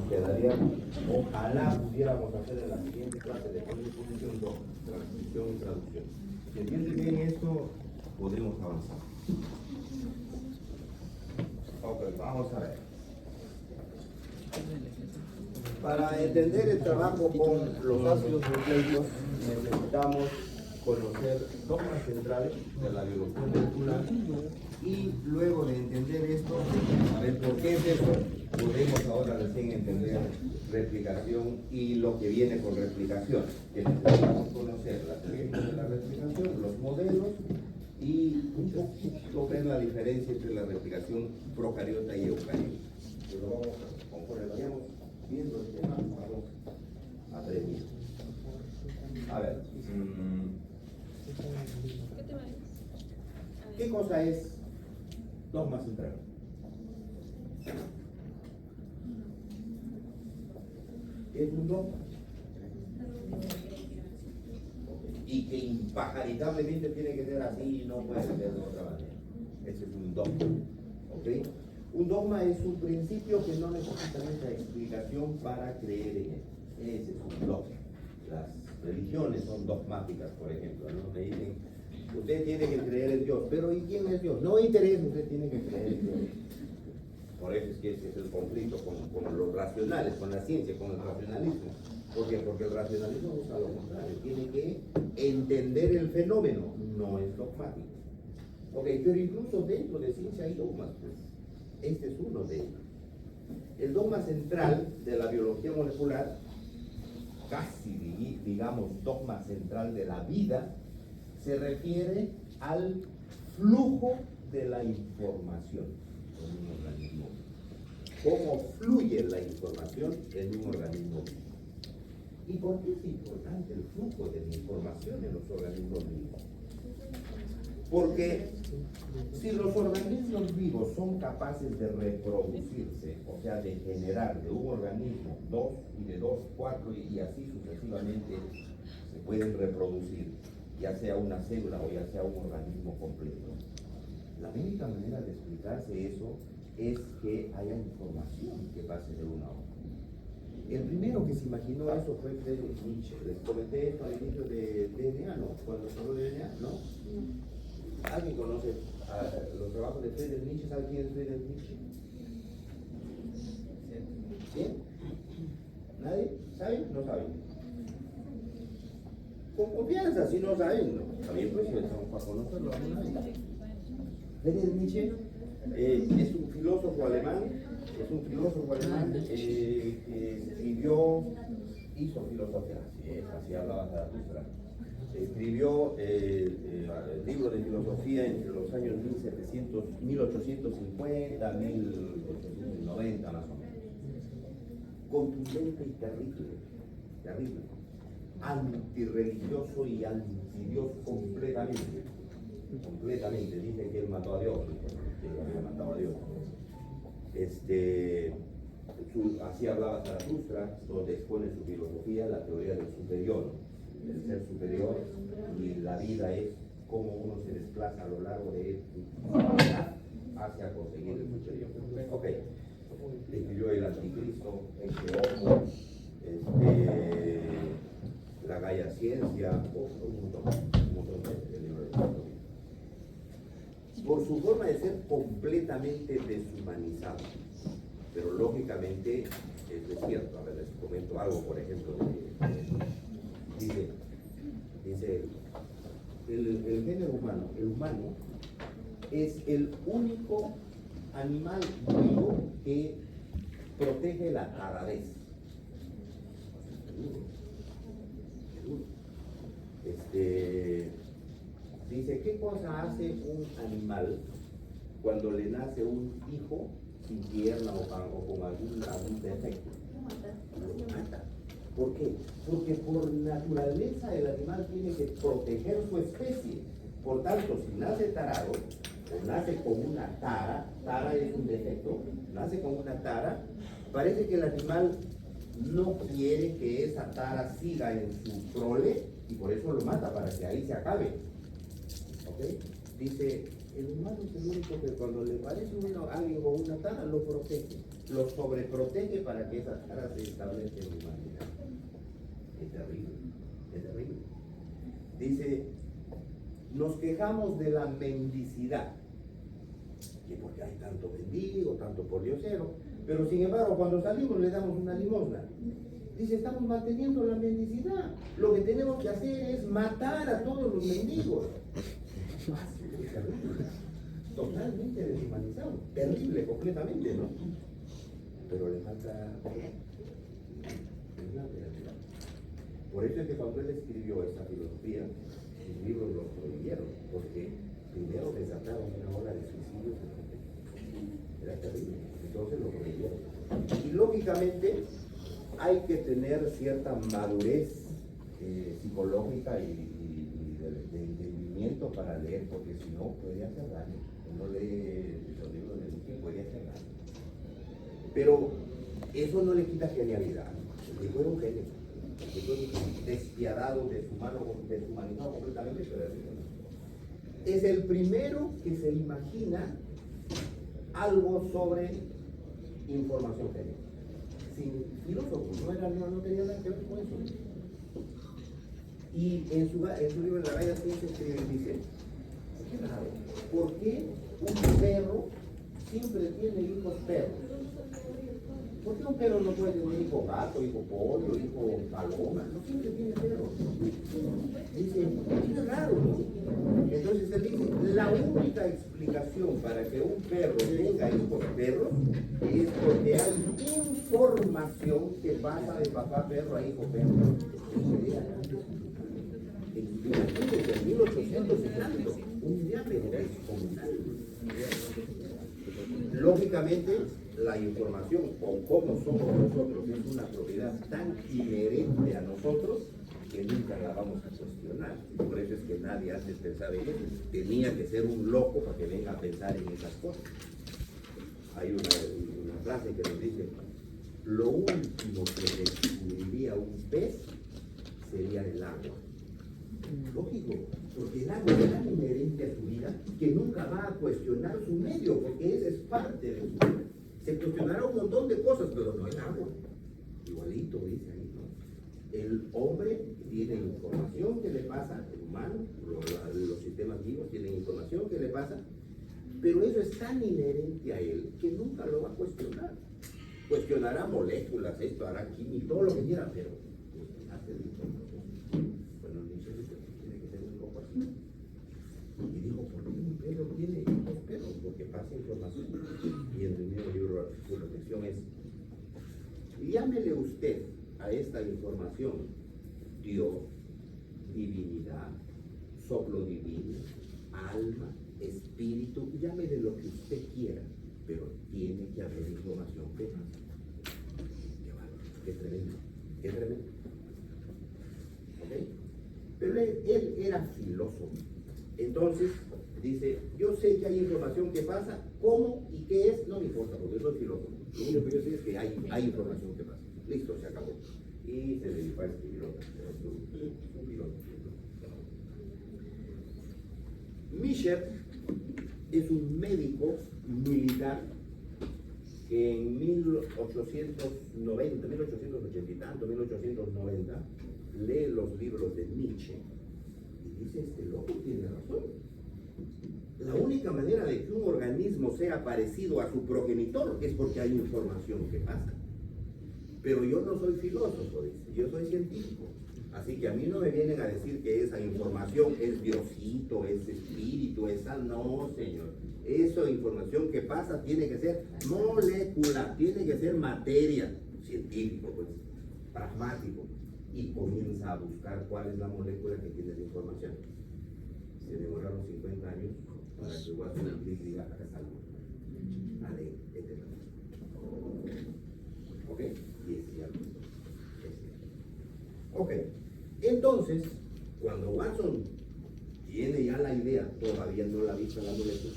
nos quedaría, ojalá pudiéramos hacer en la siguiente clase de posición 2, transcripción y traducción. Si entienden bien esto, podemos avanzar. Ok, vamos a ver. Para entender el trabajo con los ácidos nucleicos necesitamos conocer dogmas centrales de la biología molecular y luego de entender esto, saber por qué es eso, podemos ahora recién entender replicación y lo que viene con replicación. Que necesitamos conocer las técnicas de la replicación, los modelos y un poquito ver la diferencia entre la replicación procariota y eucariota. Pero vamos, conforme vayamos viendo el tema, vamos aprendiendo. A ver, ¿qué cosa es dogma central? Es un dogma. Y que impajarizablemente tiene que ser así y no puede ser de otra manera. Ese es un dogma. ¿Ok? Un dogma es un principio que no necesita mucha explicación para creer en él. Ese es un dogma. Las religiones son dogmáticas, por ejemplo, ¿no? Me dicen, usted tiene que creer en Dios, pero ¿y quién es Dios? No me interesa, usted tiene que creer en Dios. Por eso es que ese es el conflicto con los racionales, con la ciencia, con el racionalismo. ¿Por qué? Porque el racionalismo busca lo contrario, tiene que entender el fenómeno, no es dogmático. Ok, pero incluso dentro de ciencia hay dogmas, pues. Este es uno de ellos. El dogma central de la biología molecular, casi digamos dogma central de la vida, se refiere al flujo de la información en un organismo. Cómo fluye la información en un organismo vivo. ¿Y por qué es importante el flujo de la información en los organismos vivos? Porque si los organismos vivos son capaces de reproducirse, o sea, de generar de un organismo 2 y de 2, 4 y así sucesivamente se pueden reproducir, ya sea una célula o ya sea un organismo completo, la única manera de explicarse eso es que haya información que pase de una a otra. El primero que se imaginó eso fue Friedrich Nietzsche. Les comenté esto al inicio de DNA, ¿no? Cuando se habló de DNA, ¿no? ¿Alguien conoce los trabajos de Friedrich Nietzsche? ¿Sabe quién es Friedrich Nietzsche? ¿Quién? ¿Nadie? ¿Saben? No saben. Con confianza, si no saben, no. También pues estamos para conocerlo. Friedrich Nietzsche es un filósofo alemán, que hizo filosofía, así hablaba Zaratustra. Escribió el libro de filosofía entre los años 1850 1890 más o menos. Contundente y terrible, antirreligioso y antidios completamente. Dice que él mató a Dios, que había matado a Dios. Así hablaba Zaratustra, donde expone su filosofía, la teoría del superior, el ser superior, y la vida es cómo uno se desplaza a lo largo de hacia conseguir el superior. Ok, escribió el anticristo, Homo, la Gaia Ciencia, un montón de libros de filosofía. Por su forma de ser completamente deshumanizado, pero lógicamente es cierto. A ver, les comento algo, por ejemplo, dice el género humano, el humano es el único animal vivo que protege la taradez. Dice, ¿qué cosa hace un animal cuando le nace un hijo sin pierna o con algún defecto? Lo mata. ¿Por qué? Porque por naturaleza el animal tiene que proteger su especie. Por tanto, si nace tarado o nace con una tara es un defecto, nace con una tara, parece que el animal no quiere que esa tara siga en su prole y por eso lo mata, para que ahí se acabe. ¿Okay? Dice, el humano es el único que cuando le parece alguien con una tara lo protege. lo sobreprotege para que esa cara se establezca en la humanidad. Es terrible, es terrible. Dice, nos quejamos de la mendicidad, que porque hay tanto mendigo, tanto pordiosero, pero sin embargo cuando salimos le damos una limosna. Dice, estamos manteniendo la mendicidad. Lo que tenemos que hacer es matar a todos los mendigos. Totalmente deshumanizado, terrible completamente, ¿no? Pero le falta es la realidad. Por eso es que cuando él escribió esta filosofía, sus libros los prohibieron, porque primero desataron una ola de suicidios. Era terrible, entonces lo prohibieron. Y lógicamente hay que tener cierta madurez psicológica y de entendimiento para leer, porque si no puede hacer daño. Uno lee los libros de Nietzsche, puede hacer daño. Pero eso no le quita genialidad. El tipo era un genio. El tipo era un despiadado, deshumanizado completamente, pero es el primero que se imagina algo sobre información genérica. Sin filósofo, no tenía nada que ver con eso. Y en su libro La Raya Ciencia dice, qué raro, ¿por qué un perro siempre tiene hijos perros? ¿Por qué un perro no puede tener hijo gato, hijo pollo, hijo paloma? No siempre tiene perros. Dice, es raro, ¿no? Entonces él dice, la única explicación para que un perro tenga hijos perros es porque hay información que pasa de papá perro a hijo perro. En 1870, un diálogo descomunal. Lógicamente, la información o cómo somos nosotros es una propiedad tan inherente a nosotros que nunca la vamos a cuestionar. Por eso es que nadie antes pensaba en eso. Tenía que ser un loco para que venga a pensar en esas cosas. Hay una frase que nos dice, lo último que descubriría un pez sería el agua. Lógico, porque el agua es tan inherente a su vida que nunca va a cuestionar su medio, porque esa es parte de su vida. Se cuestionará un montón de cosas, pero no el agua. Igualito dice ahí, ¿no? El hombre tiene información que le pasa, el humano, los sistemas vivos tienen información que le pasa, pero eso es tan inherente a él que nunca lo va a cuestionar. Cuestionará moléculas, esto, hará química, todo lo que quiera, pero hace de información. Bueno, Nietzsche dice que tiene que ser un poco así. Y dijo, ¿por qué un perro tiene hijos perros? Porque pasa información. Y en el mismo libro su reflexión es, llámele usted a esta información Dios, divinidad, soplo divino, alma, espíritu, llámele lo que usted quiera, pero tiene que haber información que pasa. Qué tremendo, qué tremendo. ¿Ok? Pero él era filósofo. Entonces, dice, yo sé que hay información que pasa, ¿cómo y qué es? No me importa, porque soy filósofo. Lo único que yo sé es que hay información que pasa. Listo, se acabó. Y se dedicó a escribir otras. Un filósofo. Mischer es un médico militar que en 1890, 1880 y tanto, 1890, lee los libros de Nietzsche y dice, este loco tiene razón. La única manera de que un organismo sea parecido a su progenitor es porque hay información que pasa. Pero yo no soy filósofo, dice, yo soy científico. Así que a mí no me vienen a decir que esa información es Diosito, es espíritu, esa no, señor. Esa información que pasa tiene que ser molecular, tiene que ser materia, científico, pues, pragmático. Y comienza a buscar cuál es la molécula que tiene la información. Se demoraron 50 años para que Watson diga acá está algo. Vale, ¿ok? Y es cierto. Ok. Entonces, cuando Watson tiene ya la idea, todavía no la ha visto en la molécula,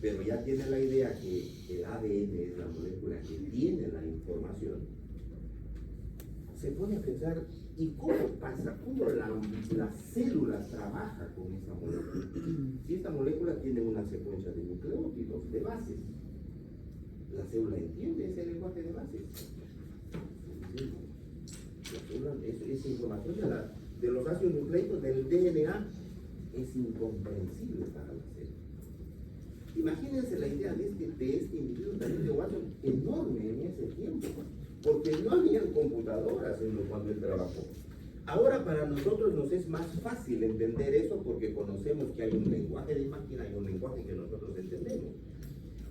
pero ya tiene la idea que el ADN es la molécula que tiene la información, se pone a pensar, ¿y cómo pasa? ¿Cómo la célula trabaja con esa molécula? Si esta molécula tiene una secuencia de nucleótidos, de bases, La célula entiende ese lenguaje de bases. La célula, esa información de los ácidos nucleicos del DNA es incomprensible para la célula. Imagínense la idea de este individuo también de Watson enorme en ese tiempo, porque no habían computadoras cuando él trabajó. Ahora para nosotros nos es más fácil entender eso porque conocemos que hay un lenguaje de máquina y un lenguaje que nosotros entendemos.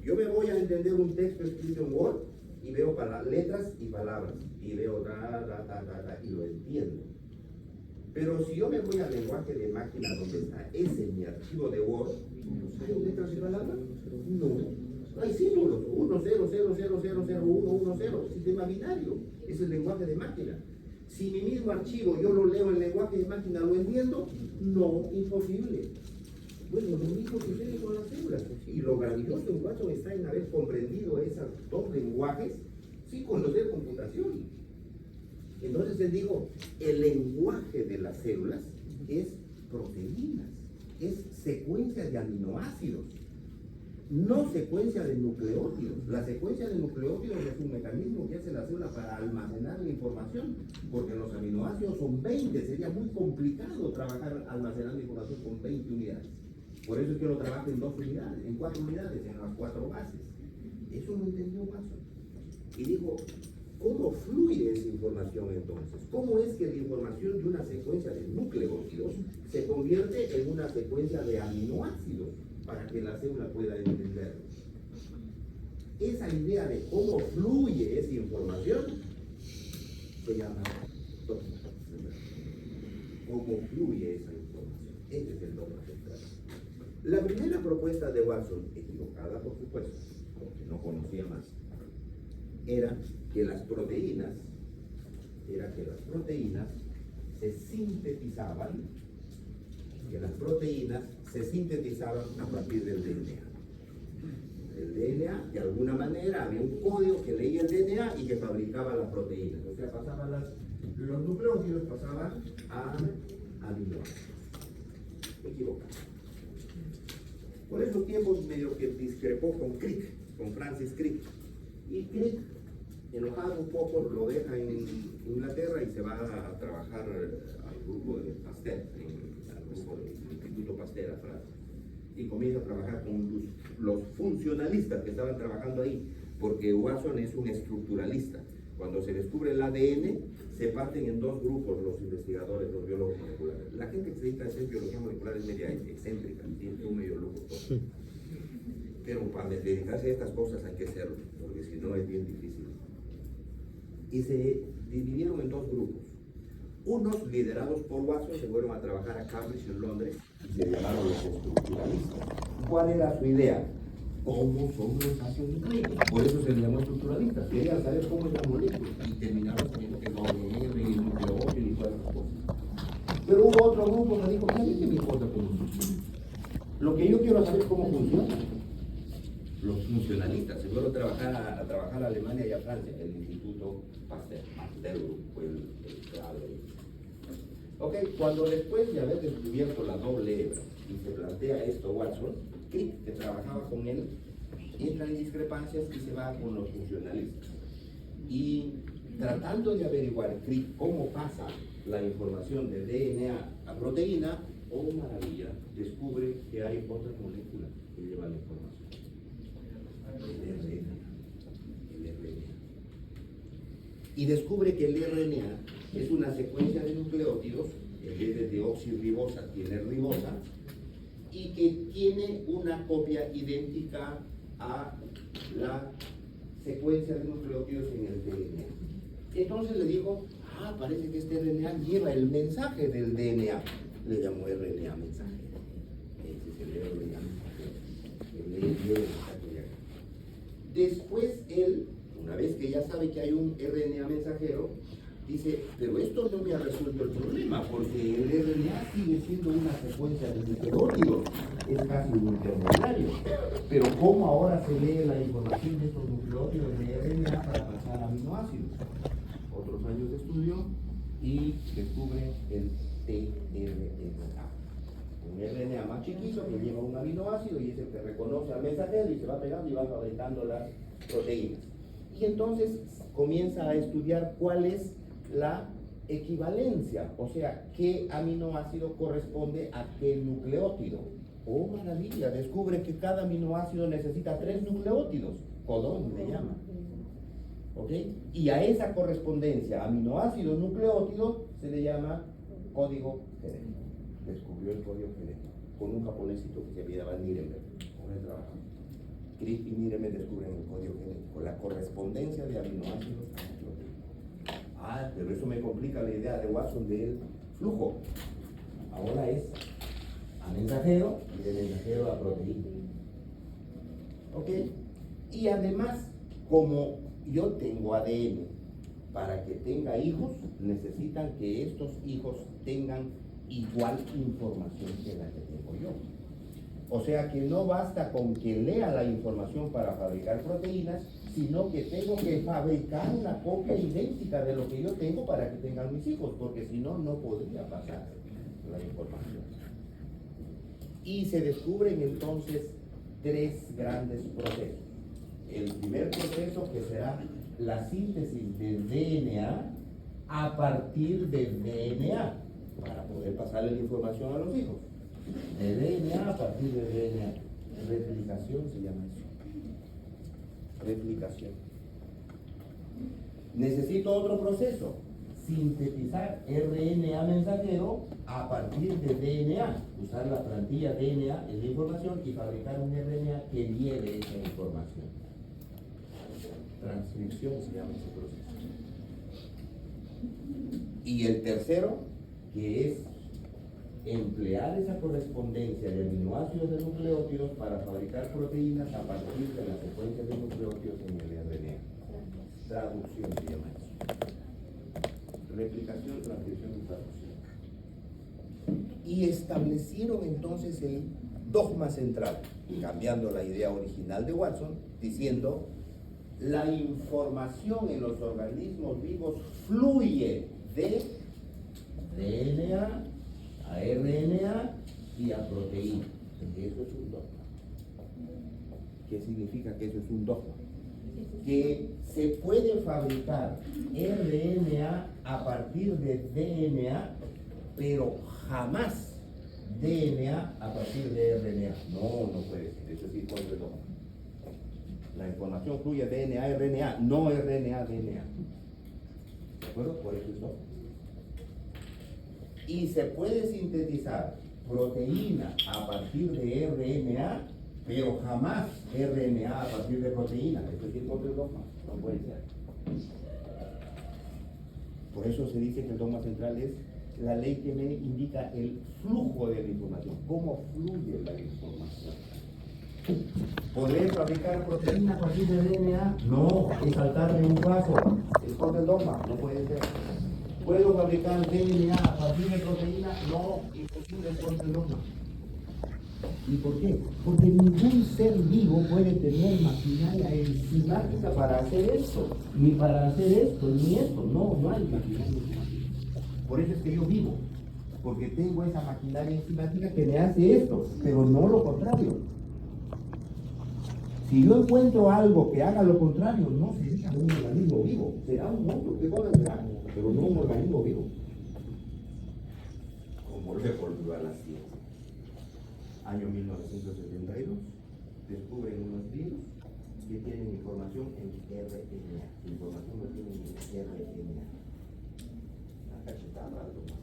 Yo me voy a entender un texto escrito en Word y veo letras y palabras y veo y lo entiendo. Pero si yo me voy al lenguaje de máquina donde está ese mi archivo de Word, ¿hay letras y palabras? No. Hay símbolos, 1, 0, 0, 0, 0, 0, 1, 1, 0, sistema binario, es el lenguaje de máquina. Si mi mismo archivo yo lo leo en lenguaje de máquina, ¿lo entiendo? No, imposible. Bueno, lo mismo sucede con las células. Y lo grandioso en Watson está en haber comprendido esos dos lenguajes sin conocer computación. Entonces les digo, el lenguaje de las células es proteínas, es secuencia de aminoácidos, no secuencia de nucleótidos. La secuencia de nucleótidos es un mecanismo que hace la célula para almacenar la información, porque los aminoácidos son 20, sería muy complicado trabajar almacenando información con 20 unidades. Por eso es que lo trabaja en 2 unidades, en 4 unidades, en las 4 bases. Eso lo entendió Watson. Y dijo, ¿cómo fluye esa información entonces? ¿Cómo es que la información de una secuencia de nucleótidos se convierte en una secuencia de aminoácidos para que la célula pueda entenderlo? Esa idea de cómo fluye esa información se llama dogma. ¿Cómo fluye esa información? Ese es el dogma central. La primera propuesta de Watson, equivocada por supuesto, porque no conocía más, era que las proteínas se sintetizaban, a partir del DNA. El DNA, de alguna manera, había un código que leía el DNA y que fabricaba las proteínas. O sea, los nucleótidos pasaban a aminoácidos. Equivocado. Por esos tiempos medio que discrepó con Crick, con Francis Crick. Y Crick, enojado un poco, lo deja en Inglaterra y se va a trabajar al grupo de Pasteur, al grupo del Instituto Pasteur a Francia. Y comienza a trabajar con los funcionalistas que estaban trabajando ahí, porque Watson es un estructuralista. Cuando se descubre el ADN, se parten en 2 grupos los investigadores, los biólogos moleculares. La gente que se dedica a hacer biología molecular es media excéntrica, tiene un medio loco todo. Pero para dedicarse a estas cosas hay que hacerlo, porque si no es bien difícil. Y se dividieron en 2 grupos. Unos, liderados por Watson, se fueron a trabajar a Cambridge en Londres y se llamaron los estructuralistas. ¿Cuál era su idea? ¿Cómo son los ácidos nucleicos? Por eso se les llamó estructuralistas. Querían saber cómo es la molécula y terminaron sabiendo que doble y nucleótido y todas esas cosas. Pero hubo otro grupo que dijo, ¿qué me importa cómo funciona? Lo que yo quiero saber es cómo funciona. Los funcionalistas se fueron a trabajar a Alemania y a Francia, el Instituto Pasteur fue el clave. Ok, cuando después de haber descubierto la doble hebra y se plantea esto Watson, Crick, que trabajaba con él, entra en discrepancias y se va con los funcionalistas. Y tratando de averiguar Crick cómo pasa la información de DNA a proteína, oh maravilla, descubre que hay otra molécula que lleva la información. El RNA. Y descubre que el RNA es una secuencia de nucleótidos, en vez de deoxirribosa tiene ribosa, y que tiene una copia idéntica a la secuencia de nucleótidos en el DNA. Entonces le dijo, parece que este RNA lleva el mensaje del DNA. Le llamó RNA mensajero. Ese es el RNA mensajero. Después él, una vez que ya sabe que hay un RNA mensajero, dice, pero esto no me ha resuelto el problema, porque el RNA sigue siendo una secuencia de nucleótidos, es casi un intermediario. Pero ¿cómo ahora se lee la información de estos nucleótidos de RNA para pasar a aminoácidos? Otros años de estudio y descubre el tRNA. Un RNA más chiquito que lleva un aminoácido y es el que reconoce al mensajero y se va pegando y va fabricando las proteínas. Y entonces comienza a estudiar cuál es la equivalencia, o sea, qué aminoácido corresponde a qué nucleótido. Oh, maravilla, descubre que cada aminoácido necesita 3 nucleótidos, codón le llama. ¿Ok? Y a esa correspondencia aminoácido-nucleótido se le llama código genético. Descubrió el código genético con un japonesito que se llamaba Nirenberg. Con él trabajamos. Crick y Nirenberg descubren el código genético, la correspondencia de aminoácidos a nucleótidos. Ah, pero eso me complica la idea de Watson del flujo. Ahora es a mensajero y de mensajero a proteína. ¿Ok? Y además, como yo tengo ADN, para que tenga hijos, necesitan que estos hijos tengan igual información que la que tengo yo. O sea que no basta con que lea la información para fabricar proteínas, sino que tengo que fabricar una copia idéntica de lo que yo tengo para que tengan mis hijos, porque si no, no podría pasar la información. Y se descubren entonces 3 grandes procesos. El primer proceso, que será la síntesis de DNA a partir de DNA, para poder pasarle la información a los hijos. De DNA a partir de DNA. Replicación se llama eso. Replicación. Necesito otro proceso. Sintetizar RNA mensajero a partir de DNA. Usar la plantilla DNA en la información y fabricar un RNA que lleve esa información. Transcripción se llama ese proceso. Y el tercero, que es emplear esa correspondencia de aminoácidos de nucleótidos para fabricar proteínas a partir de la secuencia de nucleótidos en el RNA. Traducción se llama eso. Replicación, transcripción y traducción. Y establecieron entonces el dogma central, cambiando la idea original de Watson, diciendo: la información en los organismos vivos fluye de DNA a RNA y a proteína. Eso es un dogma. ¿Qué significa que eso es un dogma? Que se puede fabricar RNA a partir de DNA, pero jamás DNA a partir de RNA. No, no puede ser. Eso es ir contra el dogma. La información fluye DNA, RNA, no RNA, DNA. ¿De acuerdo? Por eso es dogma. Y se puede sintetizar proteína a partir de RNA, pero jamás RNA a partir de proteína. Esto es ir contra el dogma. No puede ser. Por eso se dice que el dogma central es la ley que me indica el flujo de la información, cómo fluye la información. ¿Podré fabricar proteína a partir de DNA? No, es saltarme un paso. Es contra el dogma, no puede ser. ¿Puedo fabricar DNA a partir de proteína? No, imposible, es contra el dogma. ¿Y por qué? Porque ningún ser vivo puede tener maquinaria enzimática para hacer esto, ni para hacer esto, ni esto. No, no hay maquinaria enzimática. Por eso es que yo vivo, porque tengo esa maquinaria enzimática que me hace esto, pero no lo contrario. Si yo encuentro algo que haga lo contrario, no sería un organismo vivo, será un monstruo, qué cosa será, pero no un organismo vivo. Como le volvió a la ciencia. Año 1972, descubren unos virus que tienen información en RNA. La información no tiene en RNA. La cachetada, algo más.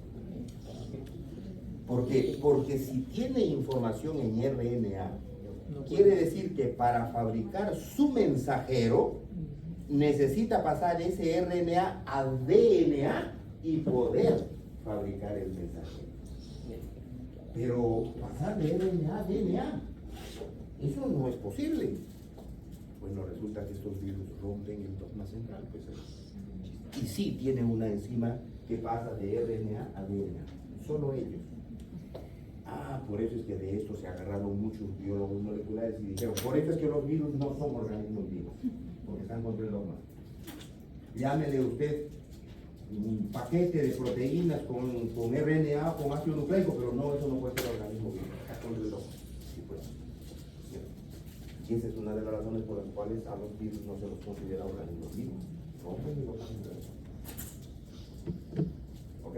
¿Por qué? Porque si tiene información en RNA, quiere decir que para fabricar su mensajero necesita pasar ese RNA al DNA y poder fabricar el mensajero. Pero pasar de RNA a DNA, eso no es posible. Bueno, resulta que estos virus rompen el dogma central, pues. Y sí tienen una enzima que pasa de RNA a DNA, solo ellos. Por eso es que de esto se agarraron muchos biólogos moleculares y dijeron, por eso es que los virus no son organismos vivos, porque están contra el dogma. Llámele usted un paquete de proteínas con RNA o con ácido nucleico, pero no, eso no puede ser organismo vivo, está contra el dogma. Sí, pues. Y esa es una de las razones por las cuales a los virus no se los considera organismos vivos. Rompen y lo pasan de eso. ¿Ok?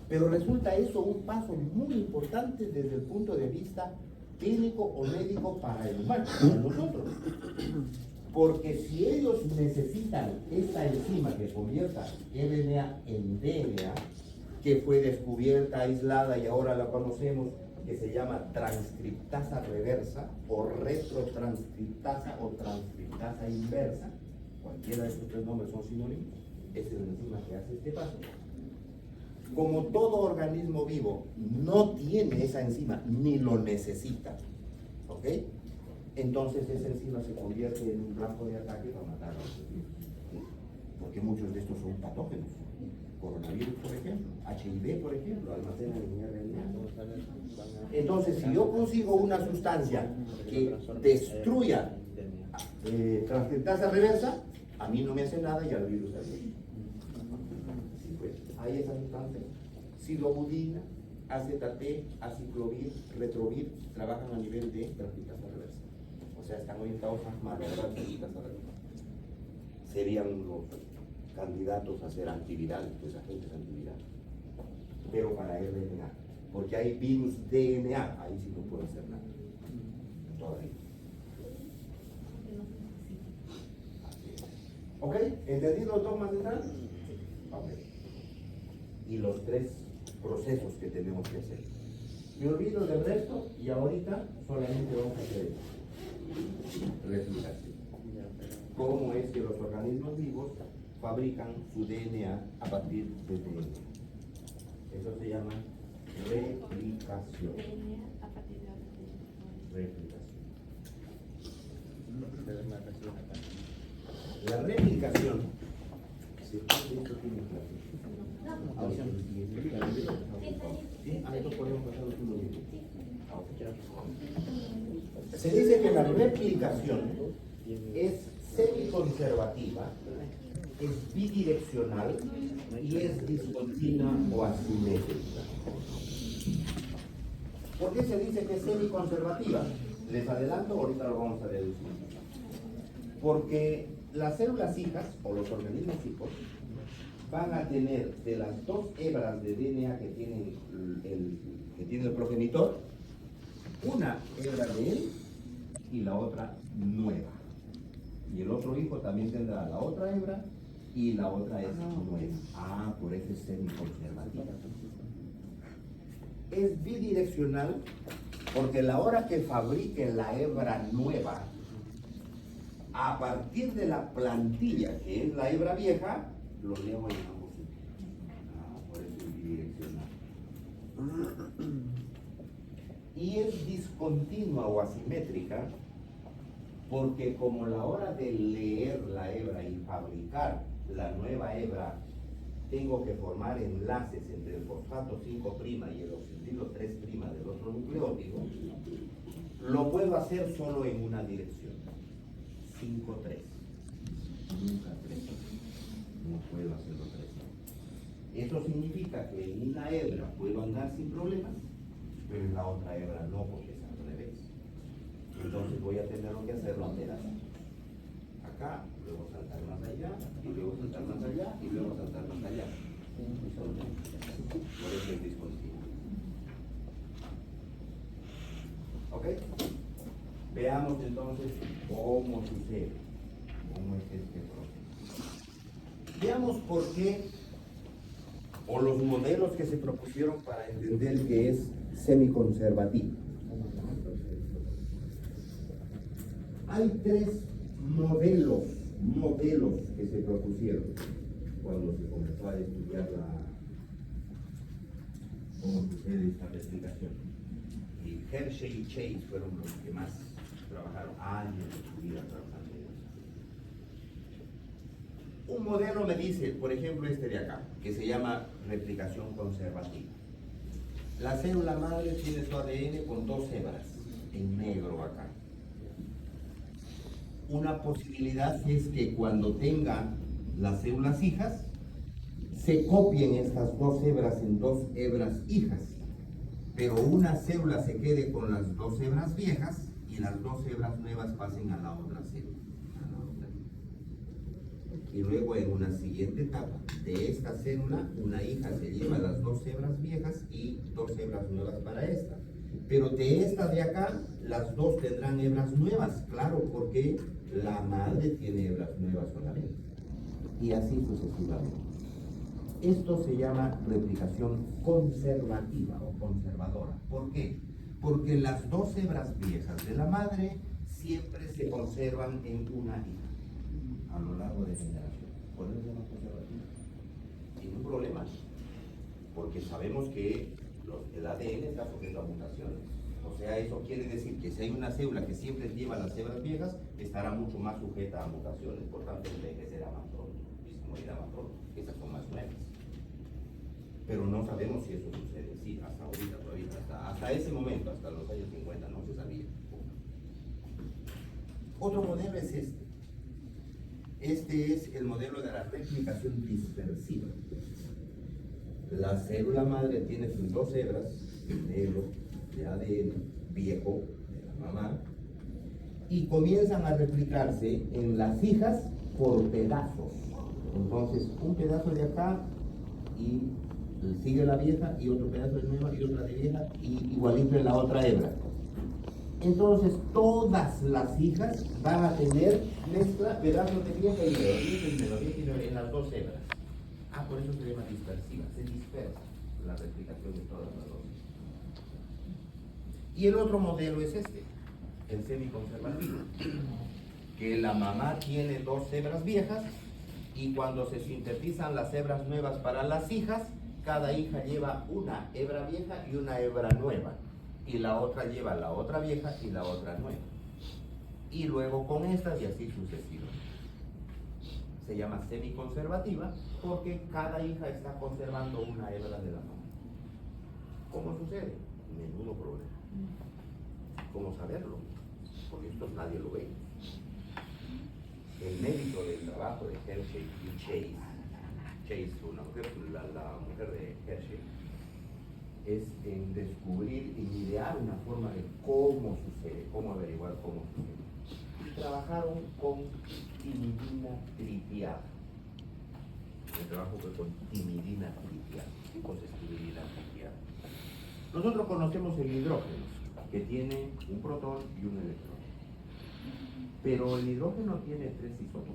Pero resulta eso un paso muy importante desde el punto de vista clínico o médico para el humano, para nosotros. Porque si ellos necesitan esta enzima que convierta RNA en DNA, que fue descubierta, aislada y ahora la conocemos, que se llama transcriptasa reversa o retrotranscriptasa o transcriptasa inversa, cualquiera de estos tres nombres son sinónimos, esa es la enzima que hace este paso. Como todo organismo vivo no tiene esa enzima ni lo necesita, ¿ok? Entonces esa enzima se convierte en un blanco de ataque para matar a los virus, ¿sí? Porque muchos de estos son patógenos. Coronavirus, por ejemplo, HIV, por ejemplo, almacenan en RNA. Entonces, si yo consigo una sustancia que destruya transcriptasa reversa, a mí no me hace nada y al virus también. Sí, pues, hay esa sustancia. Silobudina, AZT, aciclovir, retrovir, trabajan a nivel de transcriptasa reversa. O sea, están orientados a malograr transcriptasa reversa. Serían los candidatos a ser antivirales, pues agentes antivirales, pero para RNA, porque hay virus DNA, ahí sí no puedo hacer nada, todavía. ¿Ok? ¿Entendido los dogmas centrales? Ok. Y los tres procesos que tenemos que hacer. Me olvido del resto y ahorita solamente vamos a hacer replicación. ¿Cómo es que los organismos vivos fabrican su DNA a partir de DNA? Eso se llama replicación. Replicación. La replicación. ¿Sí? ¿Esto tiene clase? ¿Sí? ¿A esto podemos pasar los unos minutos? Se dice que la replicación es semiconservativa, es bidireccional y es discontinua o asimétrica. ¿Por qué se dice que es semiconservativa? Les adelanto, ahorita lo vamos a deducir. Porque las células hijas o los organismos hijos van a tener de las dos hebras de DNA que tiene el progenitor, una hebra de él y la otra nueva. Y el otro hijo también tendrá la otra hebra y la otra es nueva. Ah, por eso es semiconservativa. Es bidireccional porque la hora que fabrique la hebra nueva, a partir de la plantilla, que es la hebra vieja, lo leo en ambos sitios. Ah, por eso es bidireccional. Y es discontinua o asimétrica porque como la hora de leer la hebra y fabricar la nueva hebra, tengo que formar enlaces entre el fosfato 5' y el oxidilo 3' del otro nucleótido, lo puedo hacer solo en una dirección, 5'3", nunca 3, no puedo hacerlo 3. Eso significa que en una hebra puedo andar sin problemas, pero en la otra hebra no, porque es al revés. Entonces voy a tener que hacerlo a pedazos. Acá, luego saltar más allá, y luego saltar más allá, y luego saltar más allá. Por eso es discontinuo. ¿Ok? Veamos entonces cómo sucede, cómo es este proceso. Veamos por qué, o los modelos que se propusieron para entender que es semiconservativo. Hay tres modelos que se propusieron cuando se comenzó a estudiar cómo sucede esta replicación. Y Hershey y Chase fueron los que más trabajaron años de su vida trabajando en eso. Un modelo me dice, por ejemplo, este de acá, que se llama replicación conservativa. La célula madre tiene su ADN con dos hebras, en negro acá. Una posibilidad es que cuando tenga las células hijas, se copien estas dos hebras en dos hebras hijas, pero una célula se quede con las dos hebras viejas y las dos hebras nuevas pasen a la otra célula. Y luego en una siguiente etapa de esta célula, una hija se lleva las dos hebras viejas y dos hebras nuevas para esta. Pero de esta de acá, las dos tendrán hebras nuevas, claro, porque la madre tiene hebras nuevas solamente. Y así sucesivamente. Esto se llama replicación conservativa o conservadora. ¿Por qué? Porque las dos hebras viejas de la madre siempre se conservan en una hija a lo largo de generaciones. Por eso se llama conservativa. Ningún problema, porque sabemos que el ADN está sujeto a mutaciones. O sea, eso quiere decir que si hay una célula que siempre lleva las hebras viejas, estará mucho más sujeta a mutaciones, por tanto envejecerá más pronto y se morirá más pronto. Esas son más nuevas. Pero no sabemos si eso sucede. Sí, hasta ahorita, todavía, hasta ese momento, hasta los años 50, no se sabía. Otro modelo es este. Este es el modelo de la replicación dispersiva. La célula madre tiene sus dos hebras, negro, de ADN viejo, de la mamá, y comienzan a replicarse en las hijas por pedazos. Entonces, un pedazo de acá y sigue la vieja, y otro pedazo de nueva, y otra de vieja, y igualito en la otra hebra. Entonces, todas las hijas van a tener mezcla, pedazos de vieja y nueva, en las dos hebras. Ah, por eso se llama dispersiva, se dispersa la replicación de todas las dos. Y el otro modelo es este, el semiconservativo, que la mamá tiene dos hebras viejas y cuando se sintetizan las hebras nuevas para las hijas, cada hija lleva una hebra vieja y una hebra nueva, y la otra lleva la otra vieja y la otra nueva. Y luego con estas y así sucesivamente. Se llama semiconservativa porque cada hija está conservando una hebra de la mamá. ¿Cómo sucede? Menudo problema. ¿Cómo saberlo? Porque esto nadie lo ve. El mérito del trabajo de Hershey y Chase, una mujer, la mujer de Hershey, es en descubrir y idear una forma de cómo sucede, cómo averiguar cómo sucede. Y trabajaron con timidina tritiada. El trabajo fue con timidina tritiada. ¿Qué cosa es timidina tritiada? Nosotros conocemos el hidrógeno, que tiene un protón y un electrón. Pero el hidrógeno tiene tres isótopos: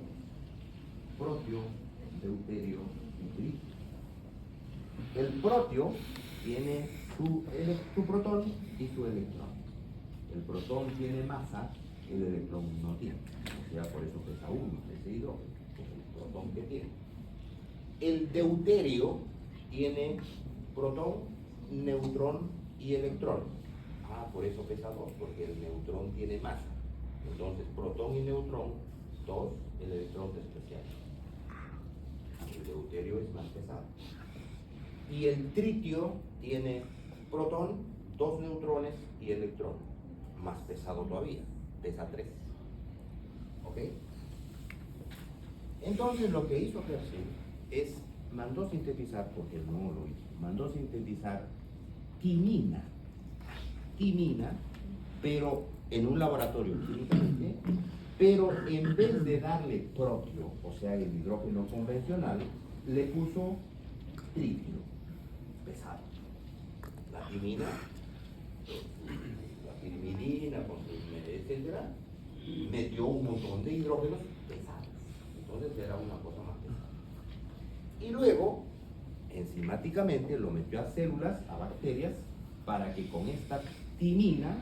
protio, deuterio y tritio. El protio tiene su protón y su electrón. El protón tiene masa, el electrón no tiene. O sea, por eso pesa uno, ese hidrógeno, es el protón que tiene. El deuterio tiene protón, neutrón y electrón. Ah, por eso pesa 2, porque el neutrón tiene masa. Entonces, protón y neutrón, 2, el electrón es especial. El deuterio es más pesado. Y el tritio tiene protón, 2 neutrones y electrón. Más pesado todavía, pesa 3. ¿Ok? Entonces lo que hizo Hershey mandó sintetizar, porque no lo hizo, mandó sintetizar timina, pero en un laboratorio químicamente, pero en vez de darle protio, o sea, el hidrógeno convencional, le puso tritio, pesado. La timina, la pirimidina, etcétera, metió un montón de hidrógenos pesados. Entonces era una cosa más pesada. Y luego, enzimáticamente, lo metió a células, a bacterias, para que con esta timina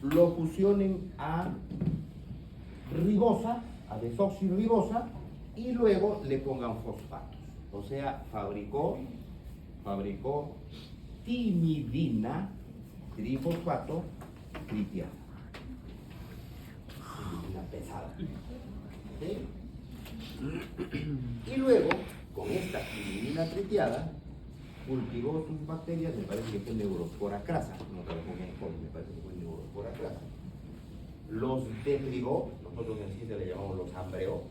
lo fusionen a ribosa, a desoxirribosa, y luego le pongan fosfatos. O sea, fabricó timidina trifosfato tritiada. Timidina pesada. ¿Sí? Y luego, con esta timidina tritiada, cultivó sus bacterias, me parece que fue Neurospora crasa, no trabajó bien con, me parece que fue Neurospora crasa. Los desligó, nosotros en ciencia le llamamos los hambreó,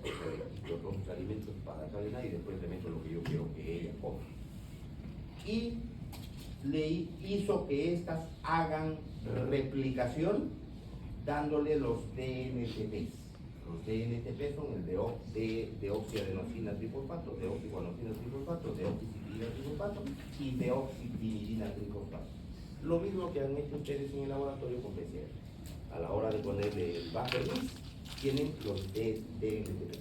los otros alimentos para cadena y después le meto lo que yo quiero que ella coma. Y le hizo que estas hagan replicación dándole los DNTPs. Los DNTP son el deoxiadenosina trifosfato, deoxiguanosina trifosfato, deoxipirina trifosfato y deoxipirina trifosfato. Lo mismo que han hecho ustedes en el laboratorio con PCR. A la hora de ponerle el buffer mix, tienen los DNTP.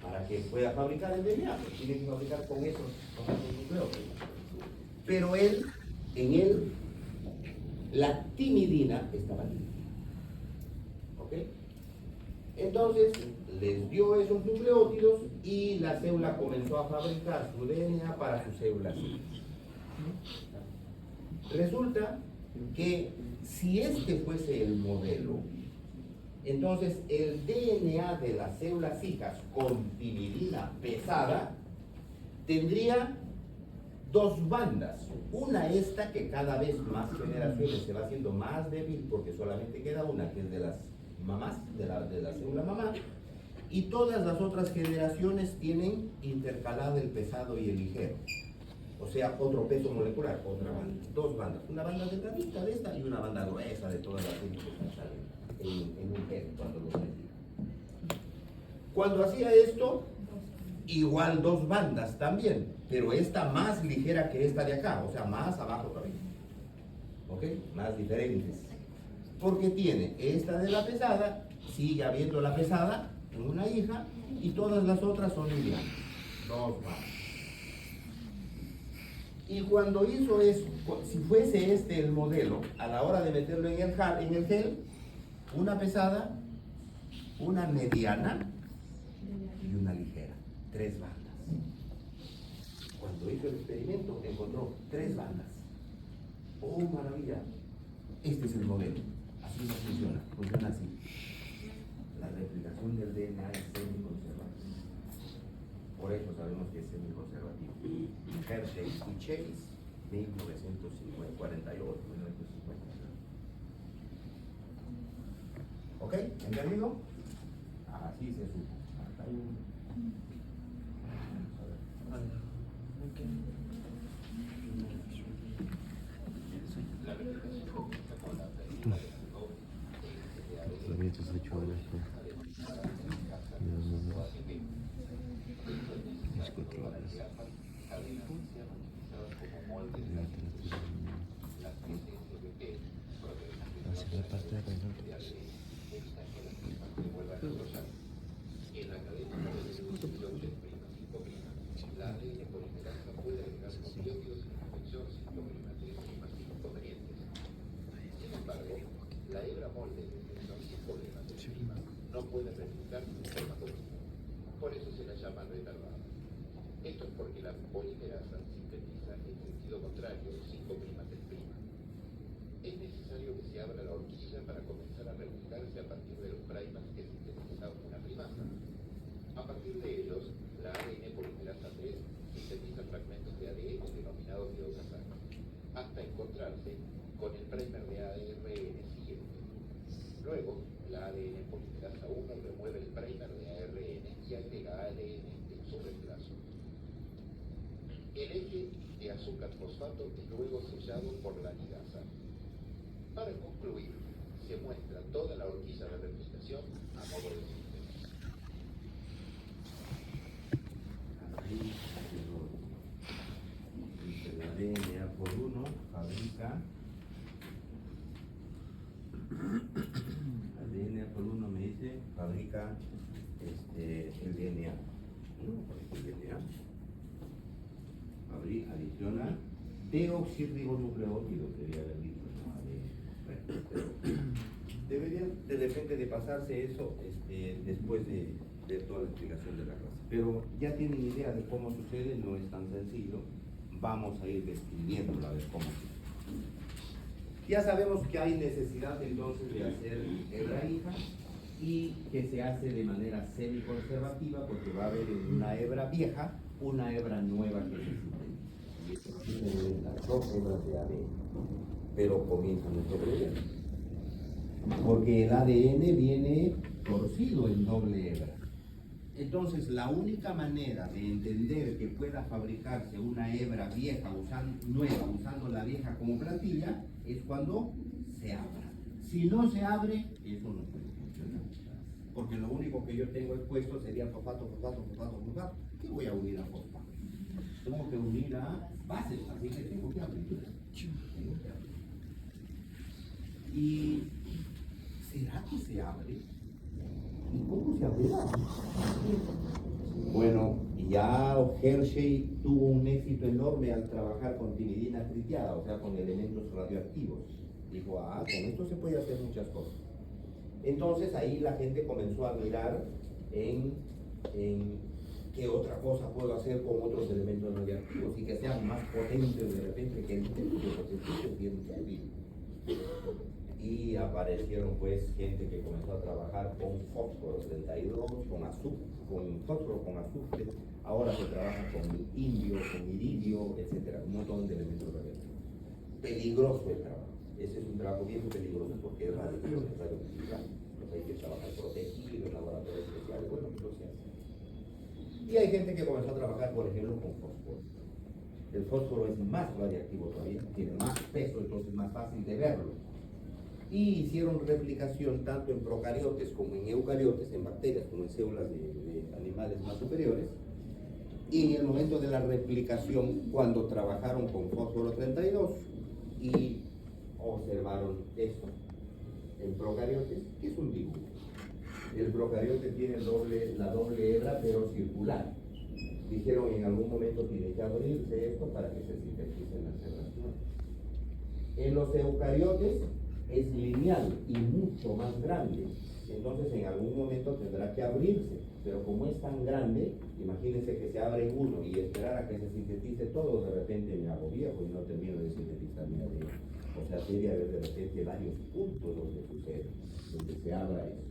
Para que pueda fabricar el DNA, pues tiene que fabricar con esos nucleótidos. Pero en él, la timidina estaba libre. ¿Ok? Entonces, les dio esos nucleótidos y la célula comenzó a fabricar su DNA para sus células. Resulta que si este fuese el modelo, entonces el DNA de las células hijas con timidina pesada tendría dos bandas. Una esta que cada vez más generaciones se va haciendo más débil porque solamente queda una que es de las mamás, de la célula mamá, y todas las otras generaciones tienen intercalado el pesado y el ligero. O sea, otro peso molecular, otra banda, dos bandas, una banda delgadita de esta y una banda gruesa de todas las que salen en un gen cuando lo metía. Cuando hacía esto, igual dos bandas también, pero esta más ligera que esta de acá, o sea, más abajo todavía. ¿Ok? Más diferentes. Porque tiene esta de la pesada, sigue habiendo la pesada en una hija y todas las otras son livianas. Dos bandas. Y cuando hizo eso, si fuese este el modelo, a la hora de meterlo en el gel, una pesada, una mediana y una ligera. Tres bandas. Cuando hizo el experimento, encontró tres bandas. ¡Oh, maravilla! Este es el modelo. Así no funciona. Funciona así. La replicación del DNA es semiconservativa. Por eso sabemos que es semiconservativo. Hershey y Chase, 1948, 1950. ¿Ok? ¿Entendido? Así se supo. Hasta ahí. No puede replicar un espermatozoide. Por eso se la llama retardada. Esto es porque la polimerasa sintetiza en sentido contrario 5' del prima. Es necesario que se abra la horquilla para comenzar a replicarse a partir de los primers que sintetiza una primasa. A partir de ellos, la ADN polimerasa 3 sintetiza fragmentos de ADN denominados deoxasanos, hasta encontrarse con el primer de ARN siguiente. Luego, la ADN polimerasa 1 remueve el primer de ARN y agrega ADN en su reemplazo. El eje de azúcar fosfato es luego sellado por la ligasa. Para concluir, se muestra toda la horquilla de replicación a modo de síntesis. La DNA por 1 fabrica. La DNA por 1 me dice, fabrica el DNA. El DNA. Adiciona deoxirribonucleótido, debería haber dicho, debería de repente de pasarse eso después de toda la explicación de la clase. Pero ya tienen idea de cómo sucede, no es tan sencillo. Vamos a ir describiéndolo a ver cómo sucede. Ya sabemos que hay necesidad entonces de hacer hebra hija y que se hace de manera semiconservativa porque va a haber en una hebra vieja una hebra nueva que se sintetiza. Las dos hebras de ADN. Pero comienza nuestro problema. Porque el ADN viene torcido en doble hebra. Entonces, la única manera de entender que pueda fabricarse una hebra vieja nueva, usando la vieja como plantilla, es cuando se abra, Si no se abre, eso no puede funcionar. Porque lo único que yo tengo expuesto sería fosfato. ¿Qué voy a unir a fosfato? Tengo que unir a bases, así que tengo que abrir. ¿Y será que se abre? ¿Y cómo se abrirá? Bueno, ya Hershey tuvo un éxito enorme al trabajar con timidina tritiada, o sea, con elementos radioactivos. Dijo, con esto se puede hacer muchas cosas. Entonces ahí la gente comenzó a mirar en qué otra cosa puedo hacer con otros elementos radioactivos y que sean más potentes de repente que el litio, porque el litio es bien débil. Y aparecieron pues gente que comenzó a trabajar con fósforo 32, con fósforo con azufre, ahora se trabaja con indio, con iridio, etcétera, un montón de elementos radioactivos. Peligroso el trabajo. Ese es un trabajo bien peligroso porque es radioactividad. Entonces hay que trabajar protegido en laboratorios especiales, bueno, eso se hace. Y hay gente que comenzó a trabajar, por ejemplo, con fósforo. El fósforo es más radiactivo todavía, tiene más peso, entonces es más fácil de verlo. Y hicieron replicación tanto en procariotes como en eucariotes, en bacterias como en células de animales más superiores. Y en el momento de la replicación, cuando trabajaron con fósforo 32 y observaron esto en procariotes, que es un dibujo. El procariote tiene la doble hebra, pero circular. Dijeron en algún momento tiene que abrirse esto para que se sinteticen las relaciones. En los eucariotes es lineal y mucho más grande. Entonces en algún momento tendrá que abrirse. Pero como es tan grande, imagínense que se abre uno y esperar a que se sintetice todo, de repente me hago viejo y no termino de sintetizar mi ADN. O sea, debe haber de repente varios puntos donde sucede, donde se abra eso.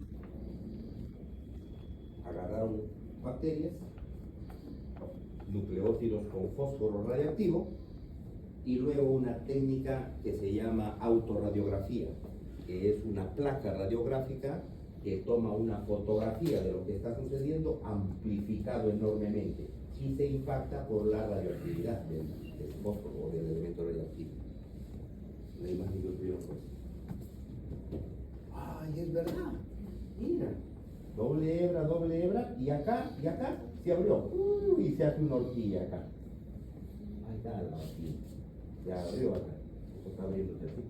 Agarraron bacterias, nucleótidos con fósforo radiactivo, y luego una técnica que se llama autorradiografía, que es una placa radiográfica que toma una fotografía de lo que está sucediendo amplificado enormemente y se impacta por la radioactividad del fósforo o del elemento radioactivo. La imagen que tuvieron pues. ¡Ay, es verdad! Mira, doble hebra, y acá se abrió. Y se hace una horquilla acá. Ahí está la horquilla. Se abrió acá. Esto está abriéndose así.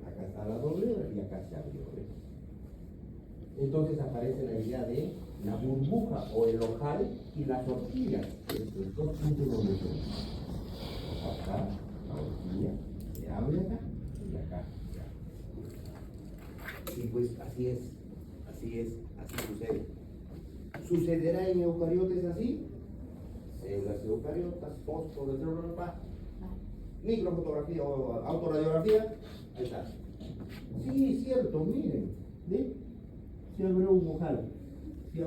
Acá está la doble hebra y acá se abrió. Entonces aparece la idea de la burbuja o el ojal y las horquillas. Estos dos puntos donde son. Acá, la horquilla, se abre acá y acá se abre. Y pues así es, así sucede. ¿Sucederá en eucariotes así? Células eucariotas, fósforo, microfotografía o autorradiografía, ahí está. Sí, cierto, miren, ¿ve? Se abrió un ojal, se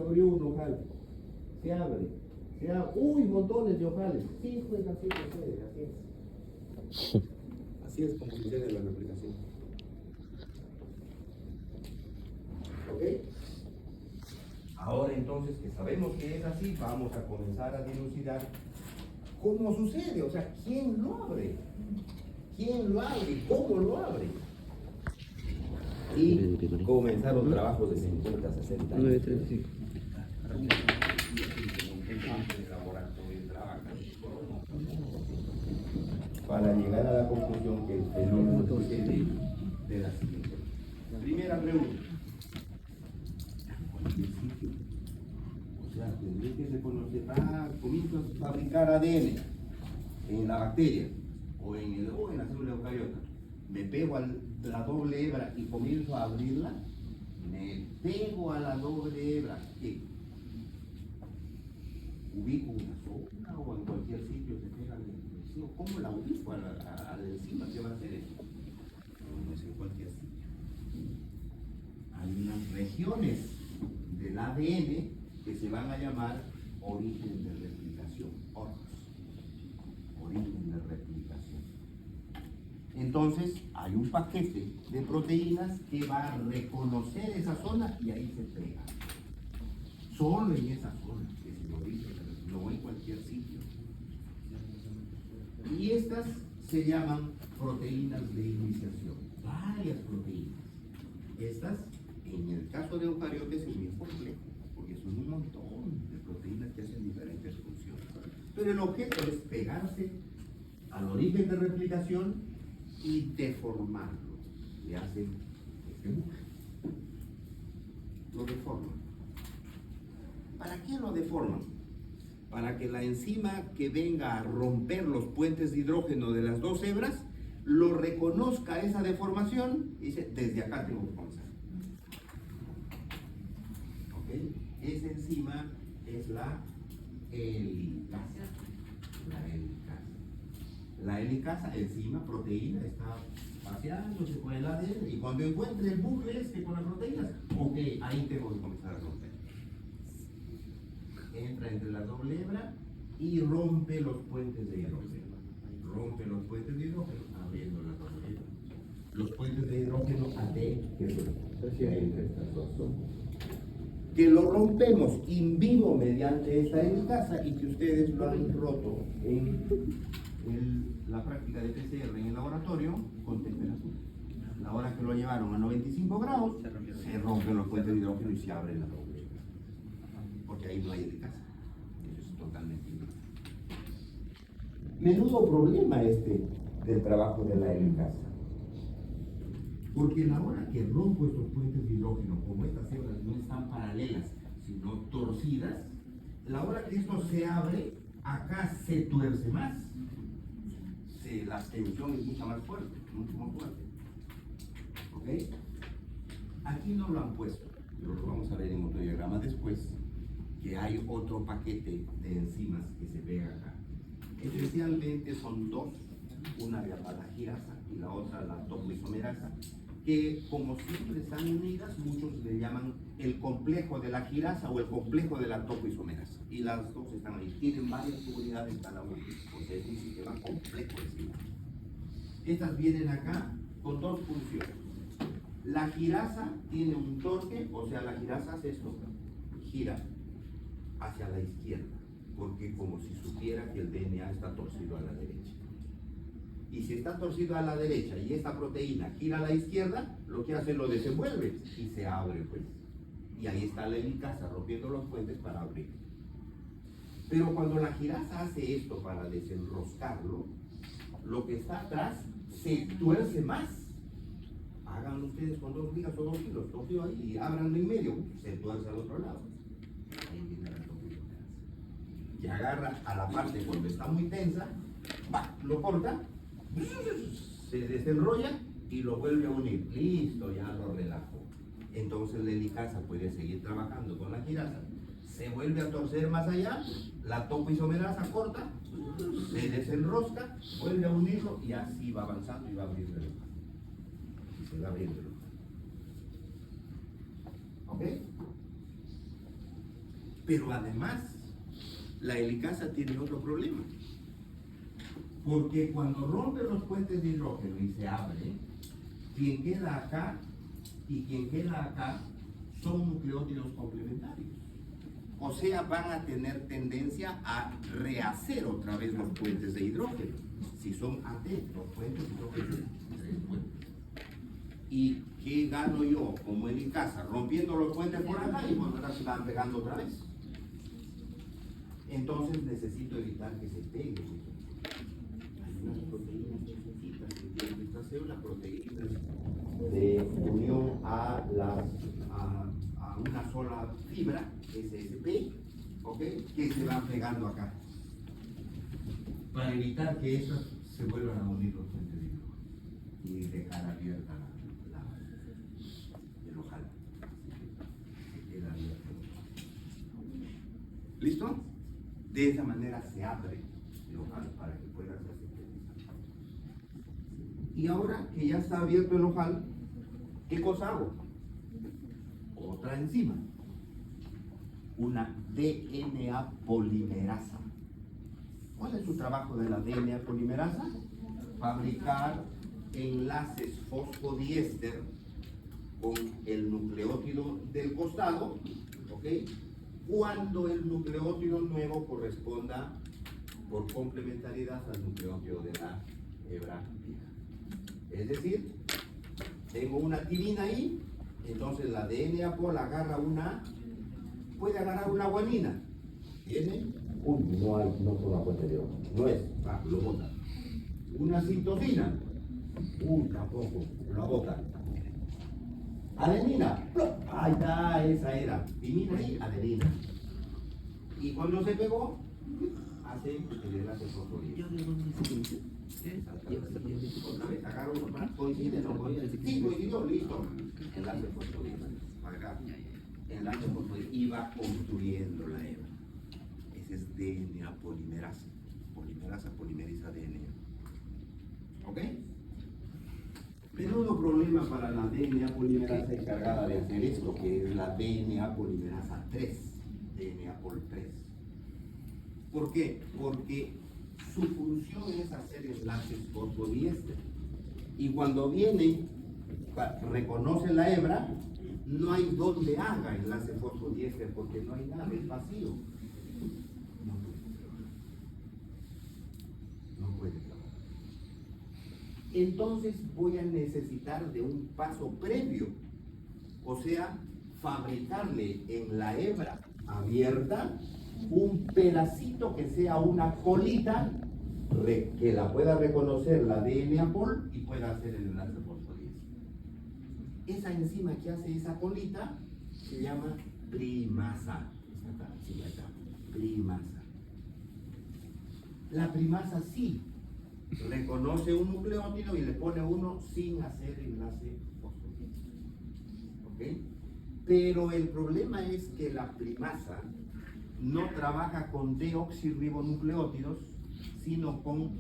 abre, uy, montones de ojales. Sí, pues así sucede, así es. Así es como sucede la replicación. ¿Ok? Ahora entonces que sabemos que es así, vamos a comenzar a dilucidar cómo sucede, o sea, ¿quién lo abre? ¿Quién lo abre y cómo lo abre? Y comenzaron trabajos de 50, 60 años. 935. Para llegar a la conclusión que el fenómeno sucede de la siguiente. Primera pregunta. O sea, tendré que reconocer, comienzo a fabricar ADN en la bacteria o en la célula eucariota. Me pego a la doble hebra y comienzo a abrirla. Me pego a la doble hebra. ¿Qué? Ubico una zona o en cualquier sitio se pega al enzima. ¿Cómo la ubico a la enzima? ¿Qué va a hacer eso? No es en cualquier sitio. Hay unas regiones del ADN que se van a llamar origen de replicación, origen de replicación. Entonces hay un paquete de proteínas que va a reconocer esa zona y ahí se pega. Solo en esa zona, que es el origen, no en cualquier sitio. Y estas se llaman proteínas de iniciación. varias proteínas. Estas, en el caso de eucariotes, es muy complejo, porque son un montón de proteínas que hacen diferentes funciones. Pero el objeto es pegarse al origen de replicación y deformarlo. Le hacen este bucle. Lo deforman. ¿Para qué lo deforman? Para que la enzima que venga a romper los puentes de hidrógeno de las dos hebras lo reconozca esa deformación y dice, desde acá tengo que comenzar. ¿Ok? Esa enzima es la helicasa. La helicasa, enzima, proteína, está paseándose por el ADN y cuando encuentre el bucle este con las proteínas, ok, ahí tengo que comenzar a romper. Entra entre la doble hebra y rompe los puentes de hidrógeno. Rompe los puentes de hidrógeno, abriendo la doble hebra. Los puentes de hidrógeno AT, que es entre estas dos que lo rompemos in vivo mediante esta helicasa y que ustedes lo han roto en la práctica de PCR en el laboratorio con temperatura. La hora que lo llevaron a 95 grados, se rompen los puentes de hidrógeno y se abren la doble hebra. Porque ahí no hay helicasa. Eso es totalmente inútil. Menudo problema este del trabajo de la helicasa. Porque a la hora que rompo estos puentes de hidrógeno, como estas hebras no están paralelas, sino torcidas, la hora que esto se abre, acá se tuerce más. La tensión es mucho más fuerte, mucho más fuerte. ¿Ok? Aquí no lo han puesto, pero lo vamos a ver en otro diagrama después, que hay otro paquete de enzimas que se pega acá. Esencialmente son dos, una llamada girasa y la otra la topoisomerasa, que como siempre están unidas, muchos le llaman el complejo de la girasa o el complejo de la topoisomerasa. Y las dos están ahí, tienen varias unidades cada una, porque es un sistema complejo de signos. Estas vienen acá con dos funciones. La girasa tiene un torque, o sea, la girasa hace esto, gira hacia la izquierda, porque como si supiera que el DNA está torcido a la derecha. Y si está torcido a la derecha y esta proteína gira a la izquierda, lo que hace lo desenvuelve y se abre, pues. Y ahí está la helicasa rompiendo los puentes para abrir. Pero cuando la girasa hace esto para desenroscarlo, lo que está atrás se tuerce más. Háganlo ustedes con 2 ligas o 2 hilos, torcido ahí y ábranlo en medio, se tuerce al otro lado. Ahí viene la topoisomerasa. Y agarra a la parte cuando está muy tensa, lo corta, se desenrolla y lo vuelve a unir. Listo, ya lo relajó. Entonces la helicasa puede seguir trabajando con la girasa. Se vuelve a torcer más allá, la topoisomerasa corta, se desenrosca, vuelve a unirlo y así va avanzando y va abriendo el hoja. Y se va abriendo el hoja. ¿Ok? Pero además, la helicasa tiene otro problema. Porque cuando rompe los puentes de hidrógeno y se abre, quien queda acá y quien queda acá son nucleótidos complementarios. O sea, van a tener tendencia a rehacer otra vez los puentes de hidrógeno. Si son AT, los puentes de hidrógeno. ¿Y qué gano yo como helicasa? Rompiendo los puentes por acá y bueno, ahora se van pegando otra vez. Entonces necesito evitar que se peguen. Unas proteínas chiquititas que tienen esta célula, proteínas de unión a una sola fibra, SSP, ¿ok? Que se van pegando acá. Para evitar que estas se vuelvan a unir los puentes de hidrógeno y dejar abierta el ojal. Se queda abierto. ¿Listo? De esa manera se abre el ojal para que pueda hacerse. Y ahora que ya está abierto el ojal, ¿qué cosa hago? Otra enzima. Una DNA polimerasa. ¿Cuál es su trabajo de la DNA polimerasa? Fabricar enlaces fosfodiéster con el nucleótido del costado, ¿ok? Cuando el nucleótido nuevo corresponda por complementariedad al nucleótido de la hebra vieja. Es decir, Tengo una timina ahí, entonces la DNA pol agarra puede agarrar una guanina. ¿Tiene? Uy, no toma cuenta de otro. No es, lo bota. Una citosina. Uy, tampoco, la bota. Adenina. ¡Plop! Ahí está, esa era. Timina y adenina. Y cuando se pegó, hace el enlace fosfolípido. Otra vez, agarro uno más, coincide, no coincide. Sí, coincidió, listo. Enlace fosfolípido. Acá. Enlace fosfolípido. Y va construyendo la hebra. Ese es DNA polimerasa. Polimerasa polimeriza DNA. ¿Ok? Menudo problema para la DNA polimerasa encargada de hacer esto, que es la DNA polimerasa 3, DNA pol 3. ¿Por qué? Porque su función es hacer enlaces fosfodiéster. Y cuando viene, reconoce la hebra, no hay donde haga enlace fosfodiéster porque no hay nada, es vacío. No puede trabajar. Entonces voy a necesitar de un paso previo, o sea, fabricarle en la hebra abierta un pedacito que sea una colita que la pueda reconocer la DNA pol y pueda hacer el enlace fosfolípido. Esa enzima que hace esa colita se llama primasa. Primasa. La primasa sí reconoce un nucleótido y le pone uno sin hacer enlace fosfolípido. ¿Ok? Pero el problema es que la primasa no trabaja con deoxirribonucleótidos, sino con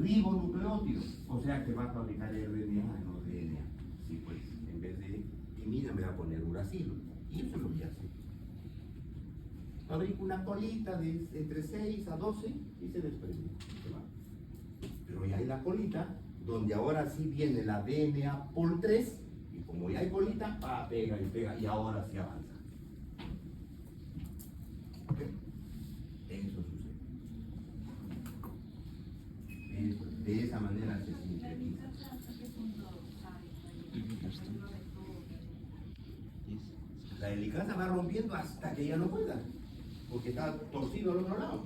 ribonucleótidos. O sea que va a fabricar RNA, no DNA. Sí, pues, en vez de timina me va a poner uracilo. Y eso es lo que hace. Fabrica una colita de entre 6 a 12 y se desprende. Se va. Pero ya hay la colita, donde ahora sí viene la DNA pol 3, y como ya hay colita, pega y pega, y ahora sí avanza. ¿Ok? Eso sucede. De esa manera se sintetiza. La helicasa va rompiendo hasta que ya no pueda, porque está torcido al otro lado.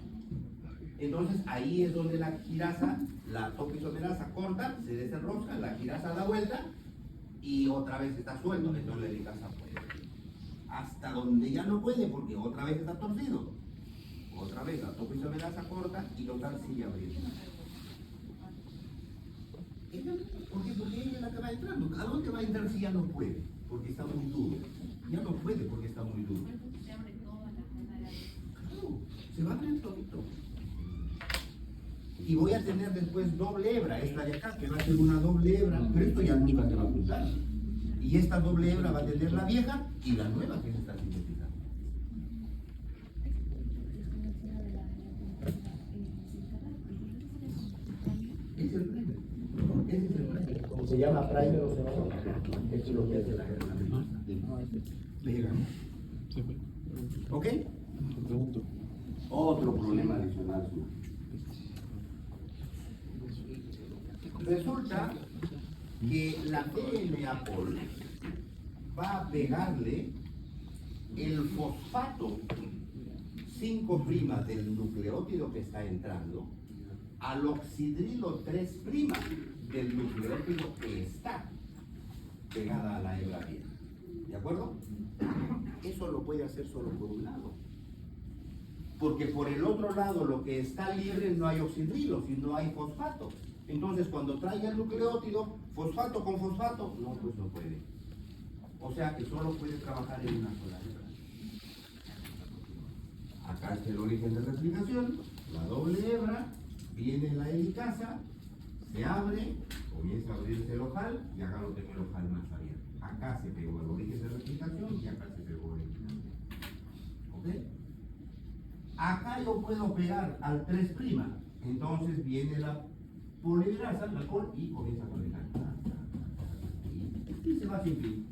Entonces ahí es donde la quirasa, la topoisomerasa corta, se desenrosca, la quirasa da vuelta y otra vez está suelto, entonces la helicasa puede. Hasta donde ya no puede, porque otra vez está torcido. Otra vez la topoisomerasa corta y local sigue abriendo. ¿Por qué? Porque ella es la que va entrando. ¿A dónde va a entrar si ya no puede? Porque está muy duro. Ya no puede porque está muy duro. Claro, se va a abrir todito. Y voy a tener después doble hebra, esta de acá, que va a ser una doble hebra, pero esto ya nunca se va a juntar. Y esta doble hebra va a tener la vieja y la nueva que se está sintetizando. Es el primer. Ese es el primer. Como se llama primer o cebador. Esto es lo que hace la hebra. Pega. ¿Ok? Otro problema adicional. Resulta que la DNA pol va a pegarle el fosfato 5' del nucleótido que está entrando al oxidrilo 3' del nucleótido que está pegada a la hebra vieja. ¿De acuerdo? Eso lo puede hacer solo por un lado. Porque por el otro lado, lo que está libre no hay oxidrilo, sino hay fosfato. Entonces, cuando traiga el nucleótido, fosfato con fosfato, no, pues no puede. O sea que solo puede trabajar en una sola hebra. Acá está el origen de replicación, la doble hebra, viene la helicasa, se abre, comienza a abrirse el ojal y acá lo tengo el ojal más abierto. Acá se pegó el origen de replicación y acá se pegó el origen. ¿Ok? Acá yo puedo pegar al 3', entonces viene la polimerasa, la pol, y comienza a conectar. Y se va sin fin.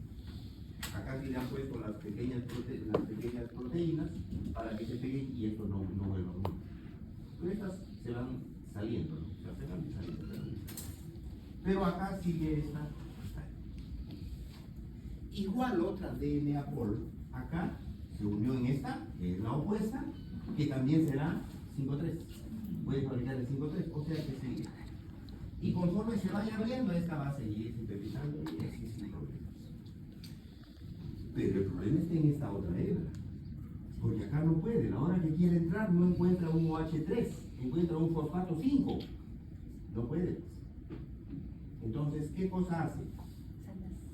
Acá sí le han puesto las pequeñas proteínas para que se peguen y esto no vuelve a unir. Pero estas se van saliendo, ¿no? Se van saliendo. Pero acá sigue esta. igual otra DNA pol acá se unió en esta, que es la opuesta, que también será 5,3. Puede fabricar el 5,3, o sea que sigue. Y conforme se vaya abriendo, esta va a seguir sintetizando y así sin problemas. Pero el problema está en esta otra hebra. Porque acá no puede, la hora que quiere entrar no encuentra un OH3, encuentra un fosfato 5. No puede. Entonces, ¿qué cosa hace?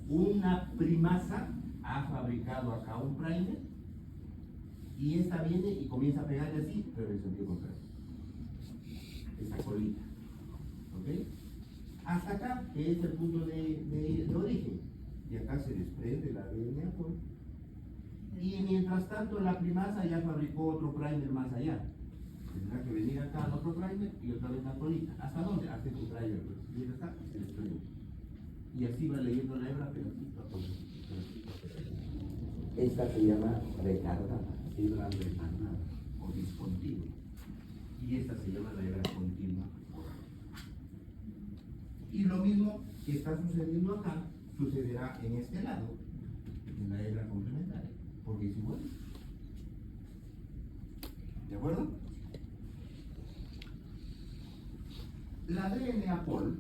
Una primasa ha fabricado acá un primer y esta viene y comienza a pegarle así, pero en sentido contrario. Esa colita. ¿Ok? Hasta acá, que es el punto de origen. Y acá se desprende la DNA pol. Y mientras tanto la primasa ya fabricó otro primer más allá. Tendrá que venir acá al otro primer y otra vez la colita. ¿Hasta dónde? Hasta tu primer. Viene acá y se desprende. Y así va leyendo la hebra pedacito a pedacito. Esta se llama retardada, hebra retardada o discontinua. Y esta se llama la hebra continua. Y lo mismo que está sucediendo acá, sucederá en este lado, en la hebra complementaria, porque es igual. ¿De acuerdo? La DNA pol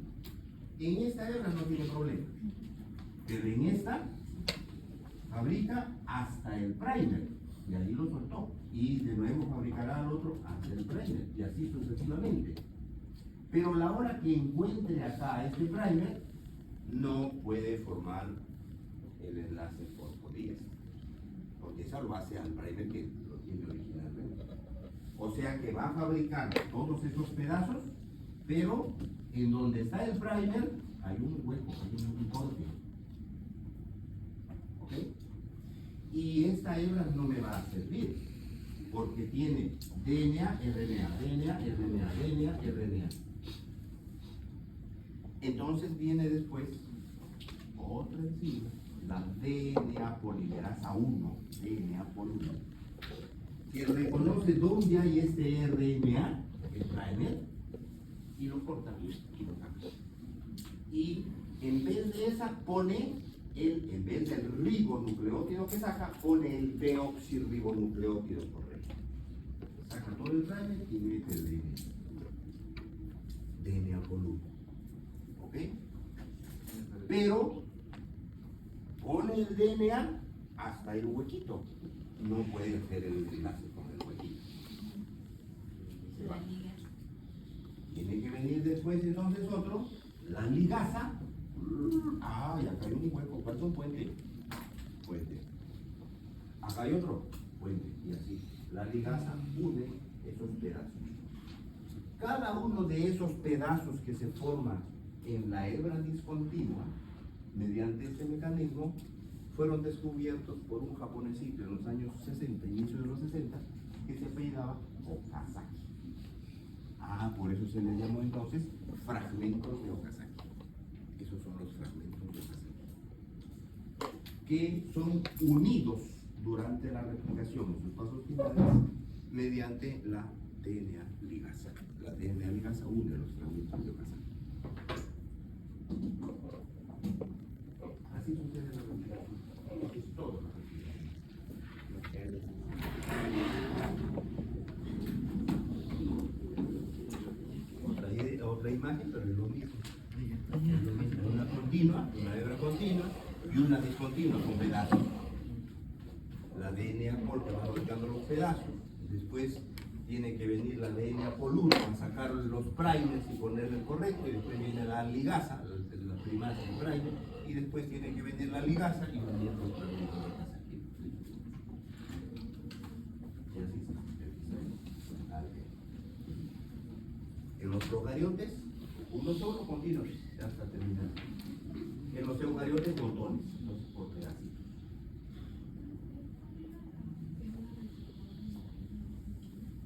en esta hebra no tiene problema, pero en esta fabrica hasta el primer y ahí lo soltó y de nuevo fabricará al otro hasta el primer y así sucesivamente. Pero la hora que encuentre acá este primer no puede formar el enlace fosfodíester, porque eso lo hace al primer que lo tiene originalmente. O sea que va a fabricar todos esos pedazos, pero en donde está el primer hay un hueco, hay un corte. ¿Ok? Y esta hebra no me va a servir, porque tiene DNA, RNA, DNA, RNA, DNA, RNA. Entonces viene después otra enzima, la DNA polimerasa 1, DNA pol 1, que reconoce dónde hay este RNA, el primer, y lo corta y lo cambia. Y en vez de esa pone, en vez del ribonucleótido que saca, pone el deoxirribonucleótido correcto. Saca todo el primer y mete el DNA pol 1. ¿Ok? Pero pone el DNA hasta el huequito. No puede hacer el enlace con el huequito. Se va. Tiene que venir después entonces otro, la ligasa. Ah, y acá hay un hueco. ¿Cuál es un puente? Puente. Acá hay otro puente. Y así. La ligasa une esos pedazos. Cada uno de esos pedazos que se forman en la hebra discontinua, mediante este mecanismo, fueron descubiertos por un japonesito en los años 60, inicio de los 60, que se apellidaba Okazaki. Ah, por eso se les llamó entonces fragmentos de Okazaki. Esos son los fragmentos de Okazaki, que son unidos durante la replicación en sus pasos finales mediante la DNA ligasa. La DNA ligasa une los fragmentos de Okazaki. Así sucede en la replicación. Es todo la replicación. Otra imagen, pero es lo mismo. Es lo mismo. Una continua, una hebra continua y una discontinua con pedazos. La DNA pol que va fabricando los pedazos. Después tiene que venir la DNA pol 1 a sacar los primers y ponerle el correcto, y después viene la ligasa, la primasa del primer, y después tiene que venir la ligasa y unir los fragmentos de ligasa. Y así se. En los procariotes, uno solo continuo, ya está terminado. En los eucariotes, montones, entonces por pedacitos.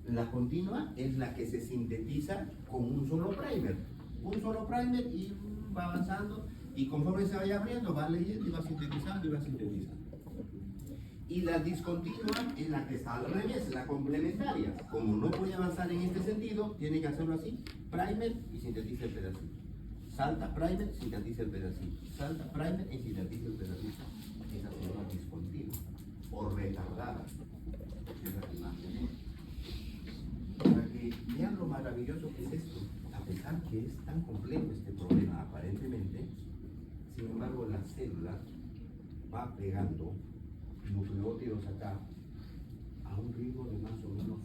La continua es la que se sintetiza con un solo primer. Un solo primer y va avanzando, y conforme se vaya abriendo, va leyendo y va sintetizando y va sintetizando. Y la discontinua es la que está al revés, la complementaria. Como no puede avanzar en este sentido, tiene que hacerlo así: primer y sintetiza el pedacito. Salta primer, sintetiza el pedacito. Salta primer y sintetiza el pedacito. esa se llama discontinua o retardada, es la que más tenemos. Para que vean lo maravilloso que es esto, a pesar que es tan complejo este problema aparentemente, sin embargo la célula va pegando nucleótidos acá a un ritmo de más o menos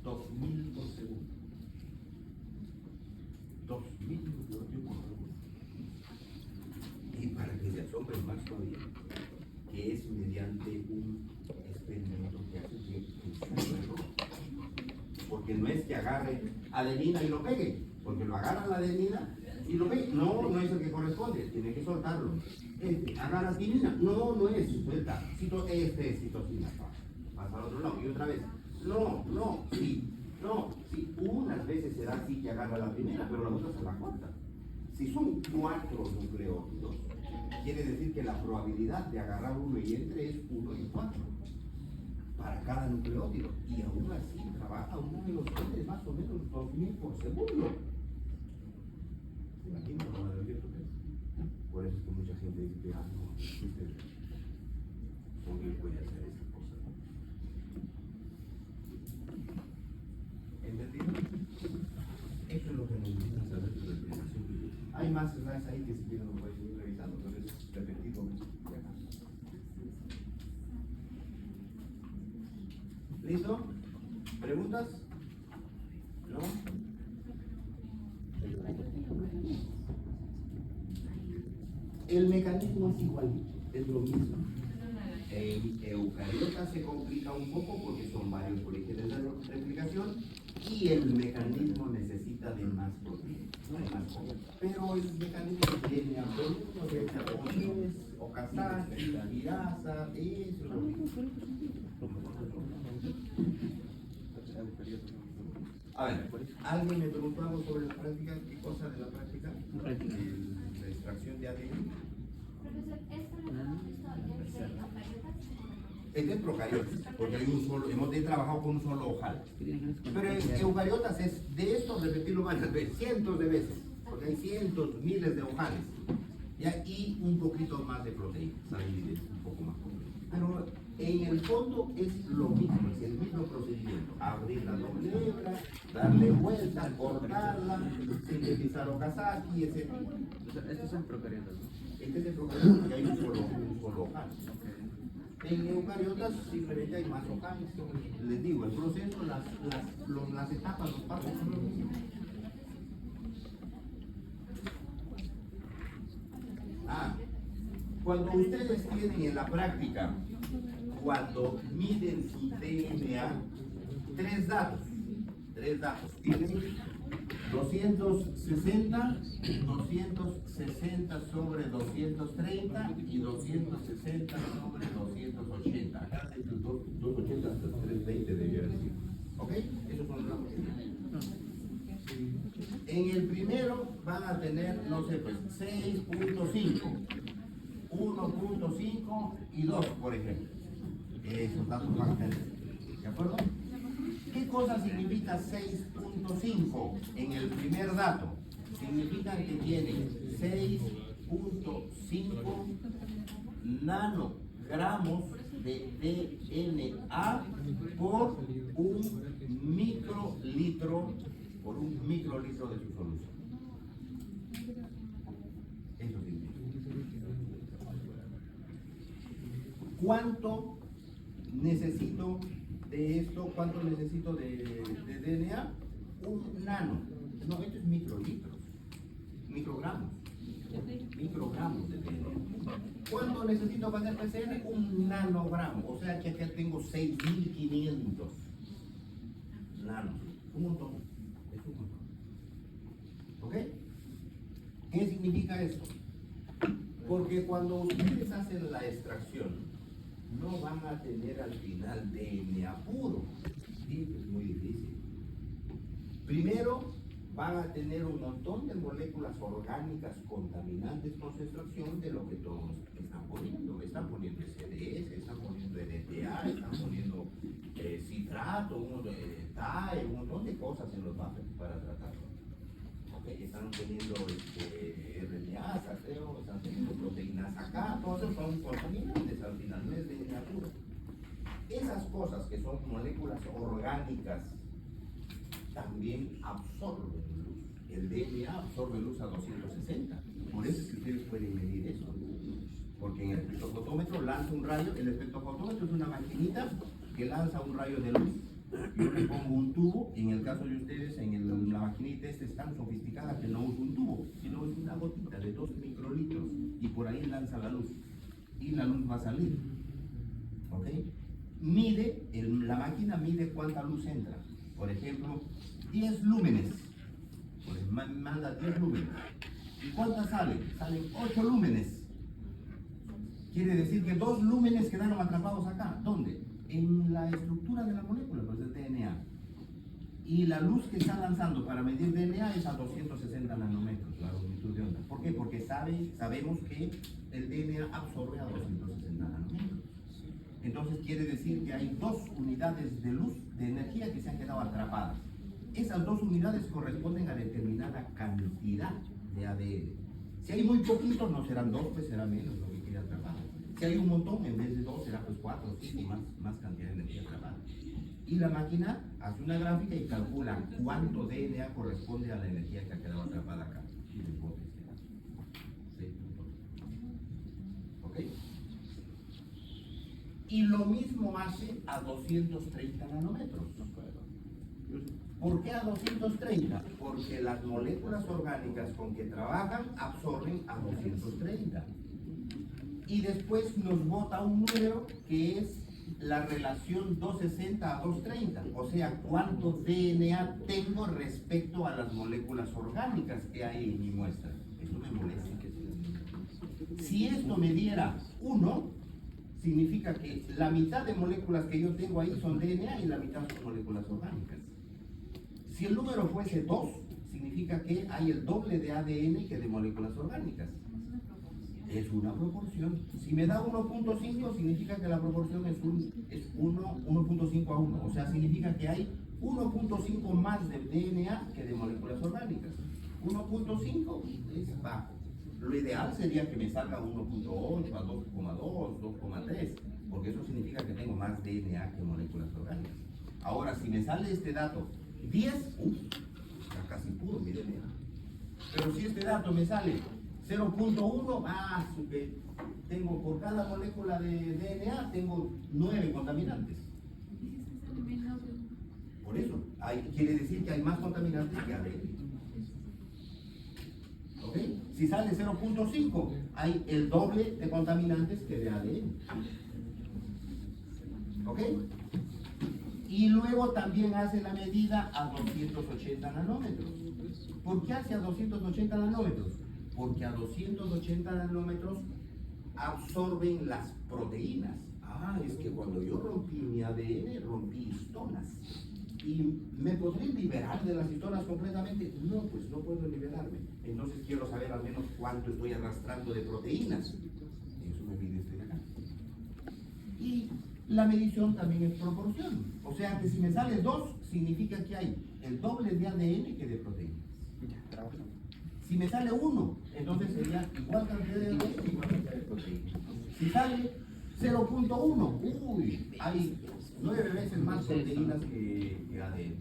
2000 por segundo. 2000 nucleótidos por segundo. Y para que se asombren más todavía, que es mediante un experimento que hace que el porque no es que agarre adenina y lo pegue, porque lo agarra la adenina y lo pegue. No, no es el que corresponde, tiene que soltarlo. Agarra adenina, no es, suelta. Este es citosina, pasa al otro lado y otra vez. No, sí. Unas veces se da así que agarra la primera, pero las otras se la cuarta. Si son 4 nucleótidos, quiere decir que la probabilidad de agarrar uno y entre es 1 en 4 para cada nucleótido, y aún así trabaja a una velocidad de más o menos 2000 por segundo. ¿Se imaginan lo maravilloso que es? Por eso es que mucha gente dice que no, ¿cómo que puede hacer esa cosa? ¿Entendido? Eso es lo que nos necesitan saber de la respiración. Hay más slides ahí que si quieren lo pueden ir revisando, pero es repetido. ¿Listo? ¿Preguntas? ¿No? El mecanismo es igualito, es lo mismo. En eucariotas se complica un poco porque son varios orígenes de replicación y el mecanismo necesita de más proteínas, no hay más cosas. Pero el mecanismo tiene apoyones, Okazaki, virasa, eso es lo mismo. A ver, ¿alguien me preguntó algo sobre la práctica? ¿Qué cosa de la práctica? La extracción de ADN. Profesor, ¿esto lo hemos visto desde eucariotas? Este es procariotas, porque hay un solo, hemos trabajado con un solo ojal. Pero en eucariotas es de esto repetirlo varias veces, cientos de veces, porque hay cientos, miles de ojales. ¿Ya? Y un poquito más de proteínas, ahí es un poco más complejo. Pero en el fondo es lo mismo, es el mismo procedimiento. Abrir la doble hebra, darle vuelta, cortarla, sintetizar Okazaki, etc. Estos son procariotas, ¿no? Este es el procedimiento porque hay un solo ojal. En eucariotas simplemente hay más ojales. Les digo, el proceso, las etapas, los pasos son los mismos. Cuando ustedes tienen en la práctica, cuando miden su DNA, tres datos. Tienen 260 sobre 230 y 260 sobre 280. Acá entre 280 hasta 320 debería decir. ¿Ok? Esos son los datos. En el primero van a tener, no sé, pues 6.5, 1.5 y 2, por ejemplo. Esos datos van a tener. ¿De acuerdo? ¿Qué cosa significa 6.5 en el primer dato? Significa que tiene 6.5 nanogramos de DNA por un microlitro de su solución. Eso significa. ¿Cuánto necesito de esto? ¿Cuánto necesito de DNA? Un nano. No, esto es microlitros. Microgramos de DNA. ¿Cuánto necesito para hacer PCR? Un nanogramo. O sea que acá tengo 6.500 nanos. Un montón. Es un montón. ¿Ok? ¿Qué significa esto? Porque cuando ustedes hacen la extracción, no van a tener al final DNA puro. Sí, es muy difícil. Primero, van a tener un montón de moléculas orgánicas contaminantes con su extracción de lo que todos están poniendo. Están poniendo SDS, están poniendo NTA, están poniendo citrato, TAE, un montón de cosas en los buffers para tratarlo. Okay, están teniendo RNA, creo, están teniendo proteínas acá, todos son contaminantes. al final, no es DNA puro. Esas cosas que son moléculas orgánicas también absorben luz. El DNA absorbe luz a 260. Por eso es que ustedes pueden medir eso. Porque en el espectrofotómetro lanza un rayo. El espectrofotómetro es una maquinita que lanza un rayo de luz. Yo le pongo un tubo, y en el caso de ustedes, la maquinita esta es tan sofisticada que no usa un tubo, sino es una gotita de 2 microlitros, y por ahí lanza la luz. Y la luz va a salir. ¿Ok? La máquina mide cuánta luz entra. Por ejemplo, 10 lúmenes. Pues manda 10 lúmenes. ¿Y cuántas salen? Salen 8 lúmenes. Quiere decir que 2 lúmenes quedaron atrapados acá. ¿Dónde? En la estructura de la molécula, pues el DNA. Y la luz que está lanzando para medir DNA es a 260 nanómetros, la longitud de onda. ¿Por qué? Porque sabemos que el DNA absorbe a 260 nanómetros. Entonces quiere decir que hay 2 unidades de luz, de energía, que se han quedado atrapadas. Esas 2 unidades corresponden a determinada cantidad de ADN. Si hay muy poquito, no serán 2, pues será menos lo que quede atrapado. Si hay un montón, en vez de 2 será pues 4, 5, más cantidad de energía atrapada. Y la máquina hace una gráfica y calcula cuánto DNA corresponde a la energía que ha quedado atrapada acá. Y el bote será 6 puntos. ¿Ok? Y lo mismo hace a 230 nanómetros. ¿Por qué a 230? Porque las moléculas orgánicas con que trabajan absorben a 230. Y después nos bota un número que es la relación 260 a 230. O sea, cuánto DNA tengo respecto a las moléculas orgánicas que hay en mi muestra. Eso me molesta. Si esto me diera 1, significa que la mitad de moléculas que yo tengo ahí son DNA y la mitad son moléculas orgánicas. Si el número fuese 2, significa que hay el doble de ADN que de moléculas orgánicas. Es una proporción. Si me da 1.5, significa que la proporción es 1.5 a 1. O sea, significa que hay 1.5 más de DNA que de moléculas orgánicas. 1.5 es bajo. Lo ideal sería que me salga 1.8 a 2.2, 2.3, porque eso significa que tengo más DNA que moléculas orgánicas. Ahora, si me sale este dato 10, está casi puro mi DNA. Pero si este dato me sale 0.1, tengo por cada molécula de DNA tengo 9 contaminantes. Por eso, quiere decir que hay más contaminantes que ADN. ¿Ok? Si sale 0.5, hay el doble de contaminantes que de ADN. ¿Ok? Y luego también hace la medida a 280 nanómetros. ¿Por qué hace a 280 nanómetros? Porque a 280 nanómetros absorben las proteínas. Es que cuando yo rompí mi ADN, rompí histonas. ¿Y me podré liberar de las histonas completamente? No, pues no puedo liberarme. Entonces quiero saber al menos cuánto estoy arrastrando de proteínas. Eso me mide este de acá. Y la medición también es proporción. O sea que si me sale 2, significa que hay el doble de ADN que de proteínas. Si me sale 1, entonces sería igual cantidad de ADN, igual cantidad de proteínas. Si sale 0.1, hay 9 veces más proteínas que ADN.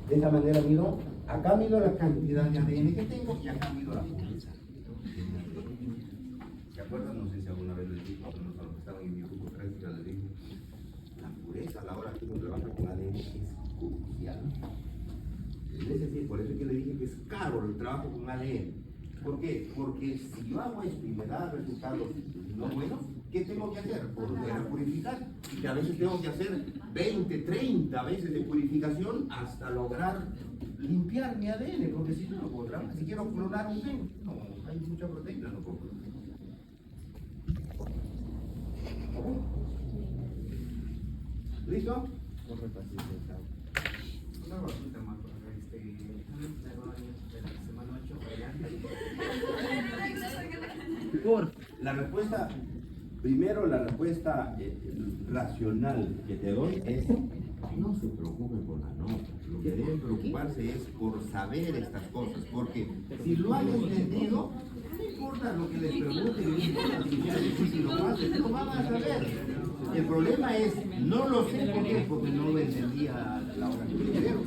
De esta manera mido, acá mido la cantidad de ADN que tengo y acá mido la pureza. ¿Se acuerdan? No sé si alguna vez les dije, a los que estaban en mi grupo 3, ya les dije, la pureza a la hora que uno trabaja con ADN es crucial. Es decir, por eso es que le dije que es caro el trabajo con ADN. ¿Por qué? Porque si yo hago esto y me da resultados no buenos, ¿qué tengo que hacer? Volver a purificar. Y que a veces tengo que hacer 20, 30 veces de purificación hasta lograr limpiar mi ADN, porque si no, no puedo trabajar. Si quiero clonar un gen, no, hay mucha proteína, no puedo clonar. ¿Listo? Una cosita más, de la semana 8 Por La respuesta, primero la respuesta racional que te doy es: no se preocupe por la nota. Lo que deben preocuparse es por saber estas cosas, porque si lo han entendido, no importa lo que les pregunten, no importa si quieren difícil o fácil, lo van a saber. El problema es, no lo sé por qué, porque no lo entendía la hora que me dijeron.